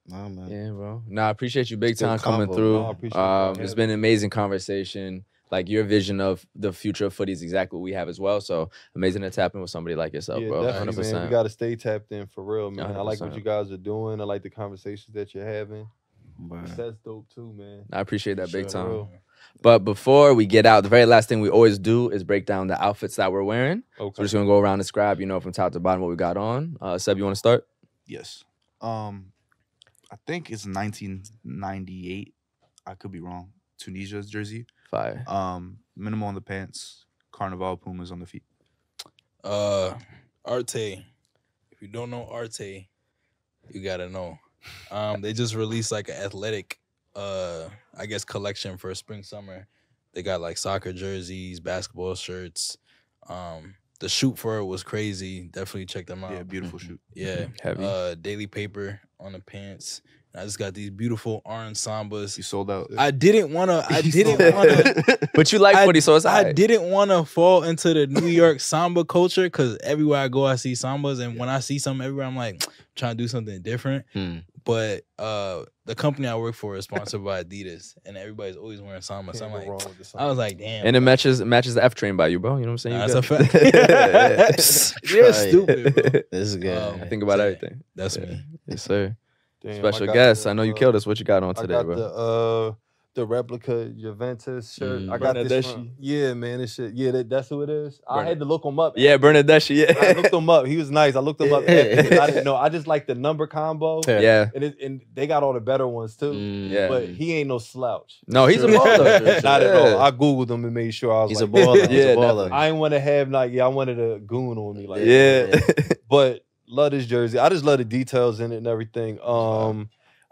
Nah, man. Yeah, bro. Nah, I appreciate you big Good time coming convo, through. bro. I appreciate y'all It's having been an amazing conversation. Like your vision of the future of footy is exactly what we have as well. So amazing to tap in with somebody like yourself, Yeah, bro. definitely, man. We got to stay tapped in for real, man. I like what 100%. you guys are doing. I like the conversations that you're having. Bro. That's dope too, man. I appreciate that big Sure. time. Real. But before we get out, the very last thing we always do is break down the outfits that we're wearing. So Okay. we're just gonna go around and describe, from top to bottom what we got on. Seb, you want to start? Yes. I think it's 1998. I could be wrong. Tunisia's jersey. Fire. Minimal on the pants. Carnival Pumas on the feet. Arte. If you don't know Arte, you gotta know. They just released like an athletic, I guess, collection for spring summer. They got like soccer jerseys, basketball shirts. The shoot for it was crazy. Definitely check them out. Yeah, beautiful shoot. Yeah, Heavy. daily paper on the pants. I just got these beautiful orange sambas. You sold out. I didn't wanna. But you like footy, so it's I alright. didn't want to fall into the New York samba culture because everywhere I go, I see sambas, and when I see something everywhere, I'm like trying to do something different. But the company I work for is sponsored by Adidas, and everybody's always wearing samba. So I'm like, I was like, damn. And it matches the F train by you, bro. You know what I'm saying? Nah, You that's a good. fact. You're stupid, bro. This is good. Think about everything. That's Yeah. me. Yes, sir. Damn, Special got guest. the, I know you killed us. What you got on today, I got bro? the replica Juventus shirt. I got this from, yeah, man, this shit. Yeah, that's who it is. I had to look him up. Yeah, Bernadette. Yeah. I looked him up. He was nice. I looked him up. After, I didn't know. I just like the number combo. Yeah. And they got all the better ones too. Yeah. But he ain't no slouch. No, he's a baller. Not at all. I googled him and made sure I was He's like, a baller. He's Yeah, a baller. I ain't want to have I wanted a goon on me like Yeah. But love this jersey. I just love the details in it and everything.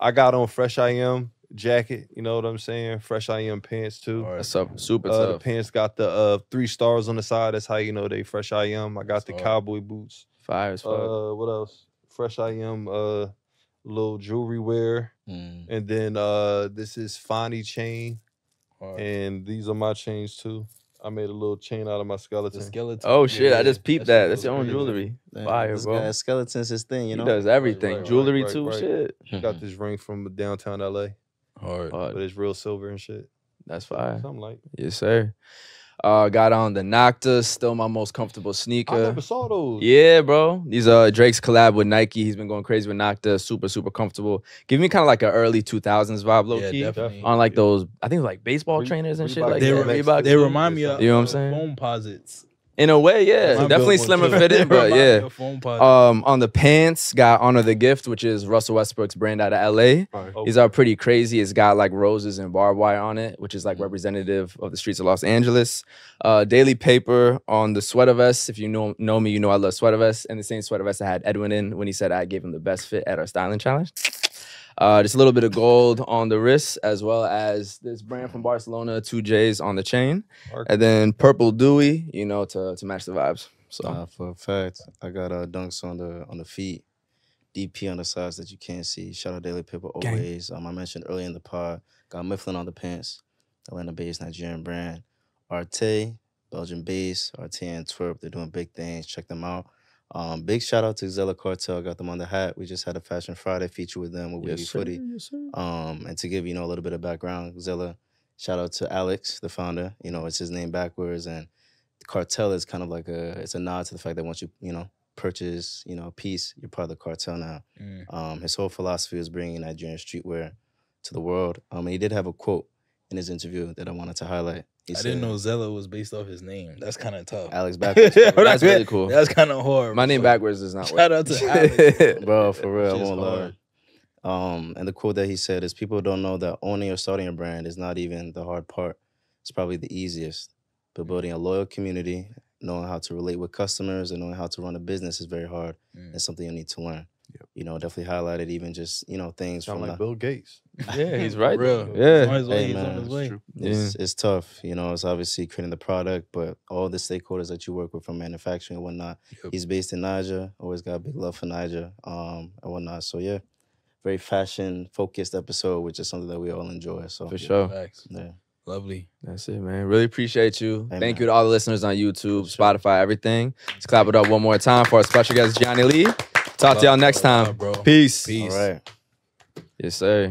I got on Fresh I Am jacket, you know what I'm saying? Fresh I Am pants too. That's up. Super The tough. pants got the 3 stars on the side. That's how you know they Fresh I Am. I got the cowboy boots. Fire as fuck. What else? Fresh I Am little jewelry wear. And then this is Fonny chain. And these are my chains too. I made a little chain out of my skeleton. The skeleton. Oh shit! I just peeped that. shit That's your was own crazy. jewelry. Man, Fire, this bro. guy, skeleton's his thing, you know. He does everything. Right, Jewelry right, too. right. Shit. Got this ring from downtown LA. Hard. But it's real silver and shit. That's fire. Something like. Yes, sir. Got on the Nocta, still my most comfortable sneaker. I never saw those. Yeah, bro. These are Drake's collab with Nike. He's been going crazy with Nocta. Super, super comfortable. Give me kind of like an early 2000s vibe, low Yeah, key. definitely. On like those, I think like baseball trainers and shit Reebok like They, that. Reebok they too. remind me of You know what I'm saying? foam posits. In a way, yeah. Some Definitely good slimmer ones, too. fitted, but Remind me yeah. of foam posits. On the pants, got Honor the Gift, which is Russell Westbrook's brand out of LA. These are pretty crazy. It's got like roses and barbed wire on it, which is like representative of the streets of Los Angeles. Daily Paper on the sweater vest. If you know me, you know I love sweater vests. And the same sweater vest I had Edwin in when he said I gave him the best fit at our styling challenge. Just a little bit of gold on the wrist, as well as this brand from Barcelona, 2 J's on the chain. And then Purple Dewy, you know, to match the vibes. So For a fact, I got dunks on the feet, DP on the sides that you can't see. Shout out Daily Paper always. I mentioned earlier in the pod, got Mifflin on the pants, Atlanta-based Nigerian brand. Arte, Belgian base, Arte and Twerp, they're doing big things. Check them out. Big shout out to Zella Cartel, got them on the hat. We just had a Fashion Friday feature with them with Wavy Footy. Yes, sir. And to give a little bit of background, Zella, shout out to Alex, the founder. You know, it's his name backwards, and the cartel is kind of like it's a nod to the fact that once you purchase a piece, you're part of the cartel now. His whole philosophy is bringing Nigerian streetwear to the world. And he did have a quote in his interview that I wanted to highlight. He I said, didn't know Zella was based off his name. That's kind of tough. Alex backwards. That's really cool. That's kind of hard. My name bro. backwards is not Shout out to Alex. Bro, for real, I Shit's won't lie. hard. And the quote that he said is, people don't know that owning or starting a brand is not even the hard part. It's probably the easiest. But building a loyal community, knowing how to relate with customers, and knowing how to run a business is very hard. It's something you need to learn. Yep. Definitely highlighted even just, things Sound from like Bill Gates. Yeah, he's right. Real. Yeah. He's on his way. Hey, He's man, on his It's way. true. It's tough. It's obviously creating the product, but all the stakeholders that you work with from manufacturing and whatnot. Yep. He's based in Niger. Always got a big love for Niger and whatnot. So yeah, very fashion focused episode, which is something that we all enjoy. So For sure. Facts. yeah. Lovely. That's it, man. Really appreciate you. Hey, Thank man. you to all the listeners on YouTube, Spotify, everything. Let's clap it up one more time for our special guest, Gianni Lee. Talk to y'all next time. Bro. Peace. Peace. All right. Yes, sir.